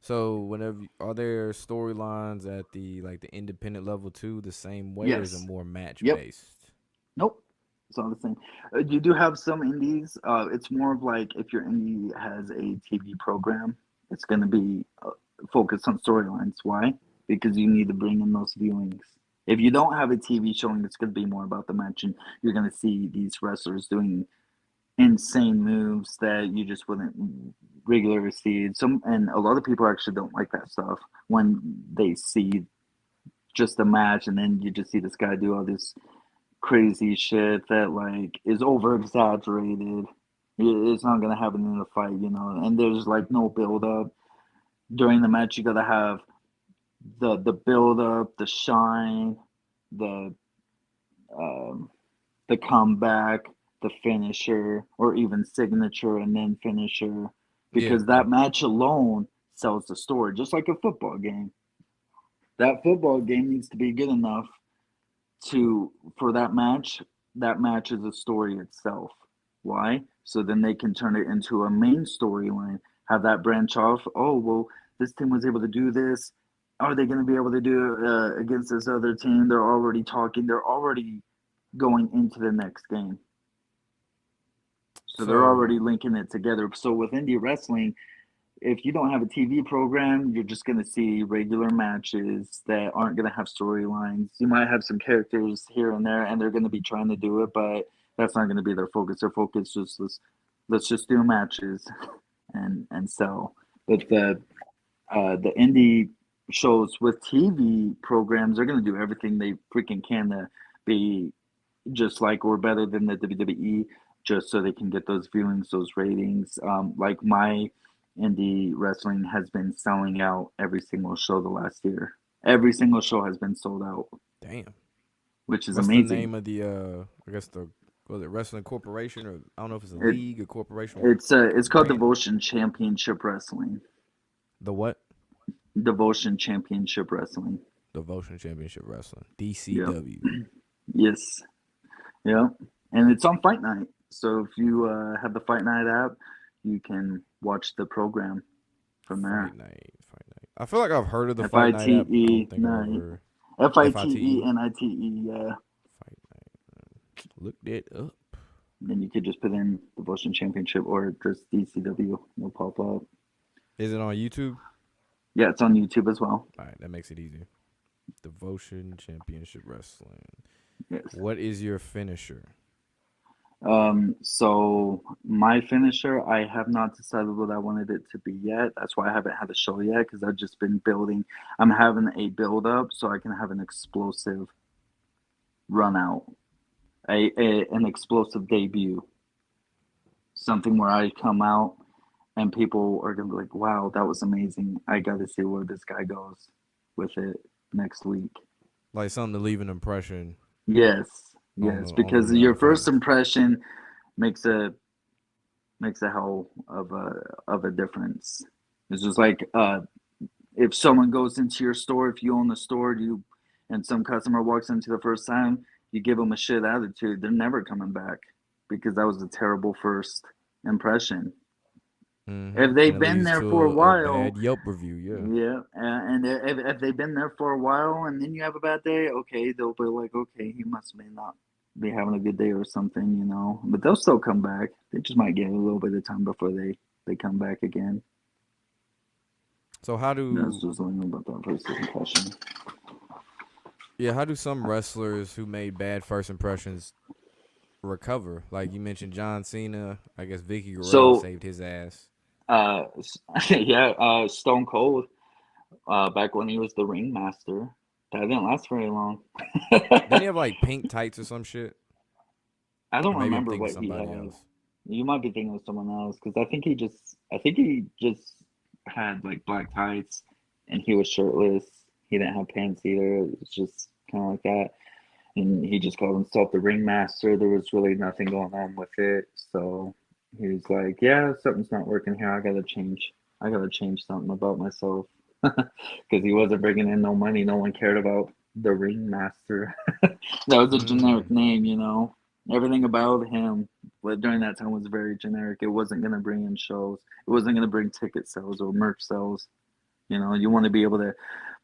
So whenever are there storylines at the like the independent level too the same way, or is it Yes. more match Yep. based? Nope. It's all the same. You do have some indies. It's more of like if your indie has a TV program, it's going to be focused on storylines. Why? Because you need to bring in those viewings. If you don't have a TV showing, it's going to be more about the match, and you're going to see these wrestlers doing insane moves that you just wouldn't regularly see. Some and a lot of people actually don't like that stuff when they see just a match, and then you just see this guy do all this crazy shit that like is over exaggerated. It's not gonna happen in the fight, you know. And there's like no build up during the match. You gotta have the build up, the shine, the um, the comeback, the finisher, or even signature and then finisher, Yeah, because yeah. that match alone sells the story, just like a football game. That football game needs to be good enough to for that match is a story itself. Why? So then they can turn it into a main storyline, have that branch off. Oh well, this team was able to do this. Are they going to be able to do it against this other team? They're already talking. They're already going into the next game, so they're So already linking it together. So with indie wrestling, if you don't have a TV program, you're just going to see regular matches that aren't going to have storylines. You might have some characters here and there, and they're going to be trying to do it, but that's not going to be their focus. Their focus is just let's just do matches and sell. But the indie shows with TV programs, they're going to do everything they freaking can to be just like or better than the WWE, just so they can get those viewings, those ratings. Like my indie wrestling has been selling out every single show the last year. Every single show has been sold out, damn. which is What's the amazing. name of the I guess the was it wrestling corporation, or I don't know if it's a It league or corporation. it's called Brand. Devotion Championship Wrestling. The what? Devotion Championship Wrestling. Devotion Championship Wrestling. Yep. DCW. Yes. Yep. And it's on Fight Night. So if you have the Fight Night app, you can watch the program from Fight there. night. Fight night. I feel like I've heard of the F Fight I Night T app. I don't E think I've night. ever. FITE FITE. NITE. Yeah. Fight night. Look that up. Then you could just put in Devotion Championship or just DCW. It'll pop up. Is it on YouTube? Yeah, it's on YouTube as well. All right, that makes it easier. Devotion Championship Wrestling. Yes. What is your finisher? So my finisher, I have not decided what I wanted it to be yet. That's why I haven't had a show yet, because I've just been building. I'm having a build up so I can have an explosive run out, an explosive debut, something where I come out and people are gonna be like, "Wow, that was amazing! I got to see where this guy goes with it next week." Like something to leave an impression Yes, on yes, on because the your first fans. impression makes a hell of a difference. It's just like if someone goes into your store, if you own the store, you and some customer walks into the first time, you give them a shit attitude. They're never coming back because that was a terrible first impression. If And they've it been leads there for a to a while, bad Yelp review. Yeah. yeah, and if they've been there for a while and then you have a bad day, okay, they'll be like, okay, he must be not be having a good day or something, you know. But they'll still come back. They just might get a little bit of time before they come back again. So how That's do just something about that first impression. how do some wrestlers who made bad first impressions recover? Like you mentioned John Cena. I guess Vicky Guerrero So, saved his ass. uh, yeah, Stone Cold, back when he was the ringmaster, that didn't last very long. Didn't he have like pink tights or some shit? I Or don't maybe I'm remember thinking what he somebody had. else. You might be thinking of someone else because I think he just had like black tights and he was shirtless. He didn't have pants either. It was just kind of like that. And he just called himself the ringmaster. There was really nothing going on with it. So he was like, "Yeah, something's not working here. I gotta change. I gotta change something about myself." Because he wasn't bringing in no money. No one cared about the ringmaster. That was a Mm. generic name, you know. Everything about him, but during that time was very generic. It wasn't gonna bring in shows. It wasn't gonna bring ticket sales or merch sales. You know, you want to be able to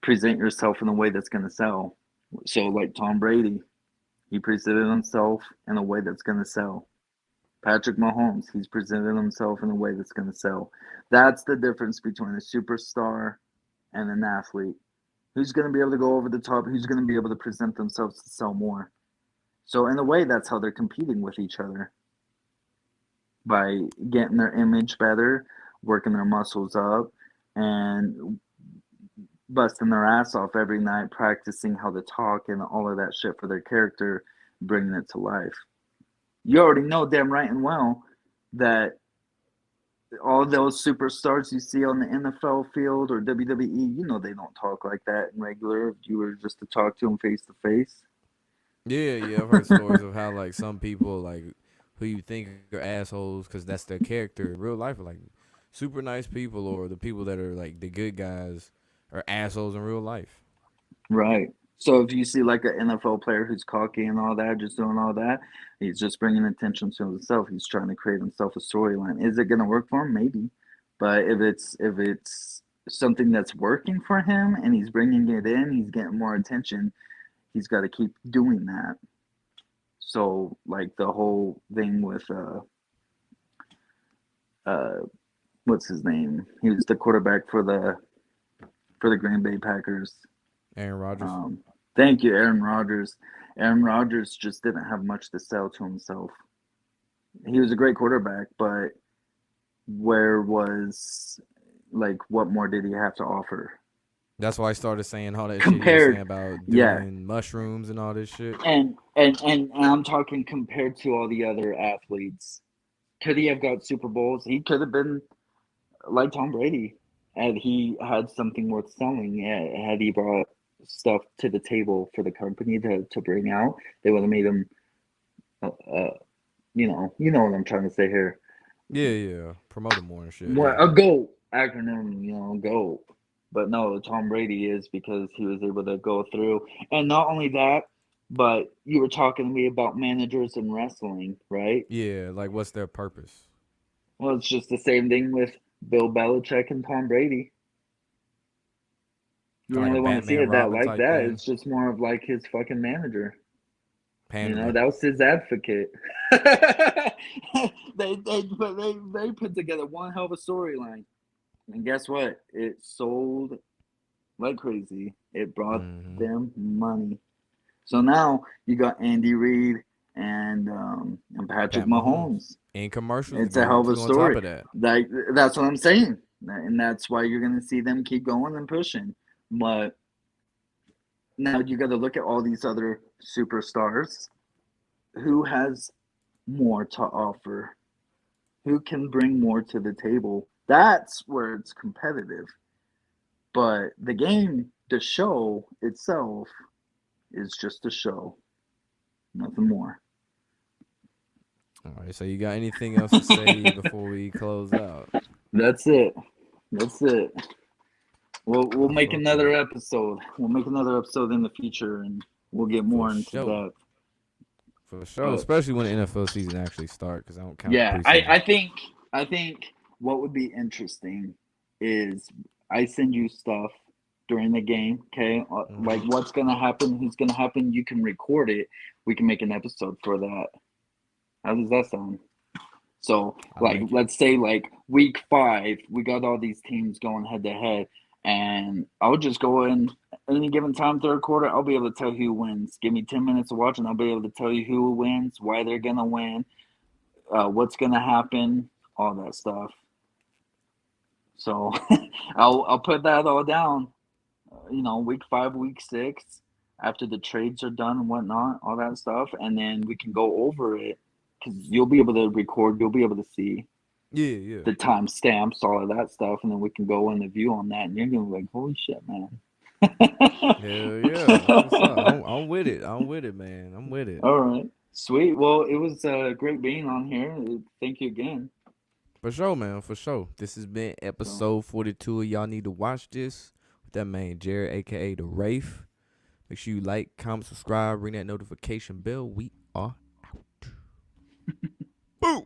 present yourself in a way that's gonna sell. So like Tom Brady, he presented himself in a way that's gonna sell. Patrick Mahomes, he's presented himself in a way that's gonna sell. That's the difference between a superstar and an athlete. Who's going to be able to go over the top? Who's going to be able to present themselves to sell more? So in a way, that's how they're competing with each other by getting their image better, working their muscles up, and busting their ass off every night, practicing how to talk and all of that shit for their character. bringing it to life. You already know damn right and well that all those superstars you see on the NFL field or WWE, you know they don't talk like that in regular. If you were just to talk to them face to face. Yeah, I've heard stories of how like some people like who you think are assholes because that's their character in real life are like super nice people, or the people that are like the good guys are assholes in real life. Right. So if you see like an NFL player who's cocky and all that, just doing all that, he's just bringing attention to himself. He's trying to create himself a storyline. Is it going to work for him? Maybe. But if it's something that's working for him and he's bringing it in, he's getting more attention. He's got to keep doing that. So like the whole thing with uh what's his name? He was the quarterback for the Green Bay Packers. Aaron Rodgers. Um, Thank you, Aaron Rodgers. Aaron Rodgers just didn't have much to sell to himself. He was a great quarterback, but where was like what more did he have to offer? That's why I started saying all that shit he was saying Compared, about yeah, doing mushrooms and all this shit. and I'm talking compared to all the other athletes. Could he have got Super Bowls? He could have been like Tom Brady, had he had something worth selling. Had he brought stuff to the table for the company to bring out, they would have made him. You know what I'm trying to say here. Yeah. Promote him more and shit. What Yeah. a GOAT acronym, GOAT. But no, Tom Brady is because he was able to go through, and not only that, but you were talking to me about managers in wrestling, right? Yeah, like what's their purpose? Well, it's just the same thing with Bill Belichick and Tom Brady. You don't Like a really want to see Batman it that Robin like type that. thing. It's just more of like his fucking manager. Pandering. That was his advocate. They put together one hell of a storyline. And guess what? It sold like crazy. It brought Mm-hmm. them money. So now you got Andy Reid and Patrick Pat Mahomes. Mahomes. And commercials to It's a hell get of a too on top story. of that. That's what I'm saying. And that's why you're gonna see them keep going and pushing. But now you gotta look at all these other superstars. Who has more to offer? Who can bring more to the table? That's where it's competitive. But the game, the show itself, is just a show, nothing more. All right. So you got anything else to say before we close out? That's it. That's it. We'll I make fuck with another it. episode. We'll make another episode in the future, and we'll get For more into sure. depth. For sure. But Especially when the NFL season actually starts, because I don't count the yeah, preseason. I think what would be interesting is I send you stuff during the game, okay? Like Mm-hmm. what's gonna happen, who's gonna happen. You can record it. We can make an episode for that. How does that sound? So, I like, like it. let's say like week 5, we got all these teams going head to head, and I'll just go in any given time, third quarter. I'll be able to tell who wins. Give me 10 minutes to watch, and I'll be able to tell you who wins, why they're gonna win, what's gonna happen, all that stuff. So, I'll put that all down. Week 5, week 6, after the trades are done and whatnot, all that stuff, and then we can go over it because you'll be able to record. You'll be able to see Yeah. the timestamps, all of that stuff, and then we can go in the view on that, and you're gonna be like, "Holy shit, man!" Hell yeah. That's what's up. I'm with it. I'm with it, man. I'm with it. All right, sweet. Well, it was great being on here. Thank you again. For sure, man. For sure. This has been So, episode 42. Y'all need to watch this with that man, Jared, a.k.a. The Wraith. Make sure you like, comment, subscribe, ring that notification bell. We are out. Boom.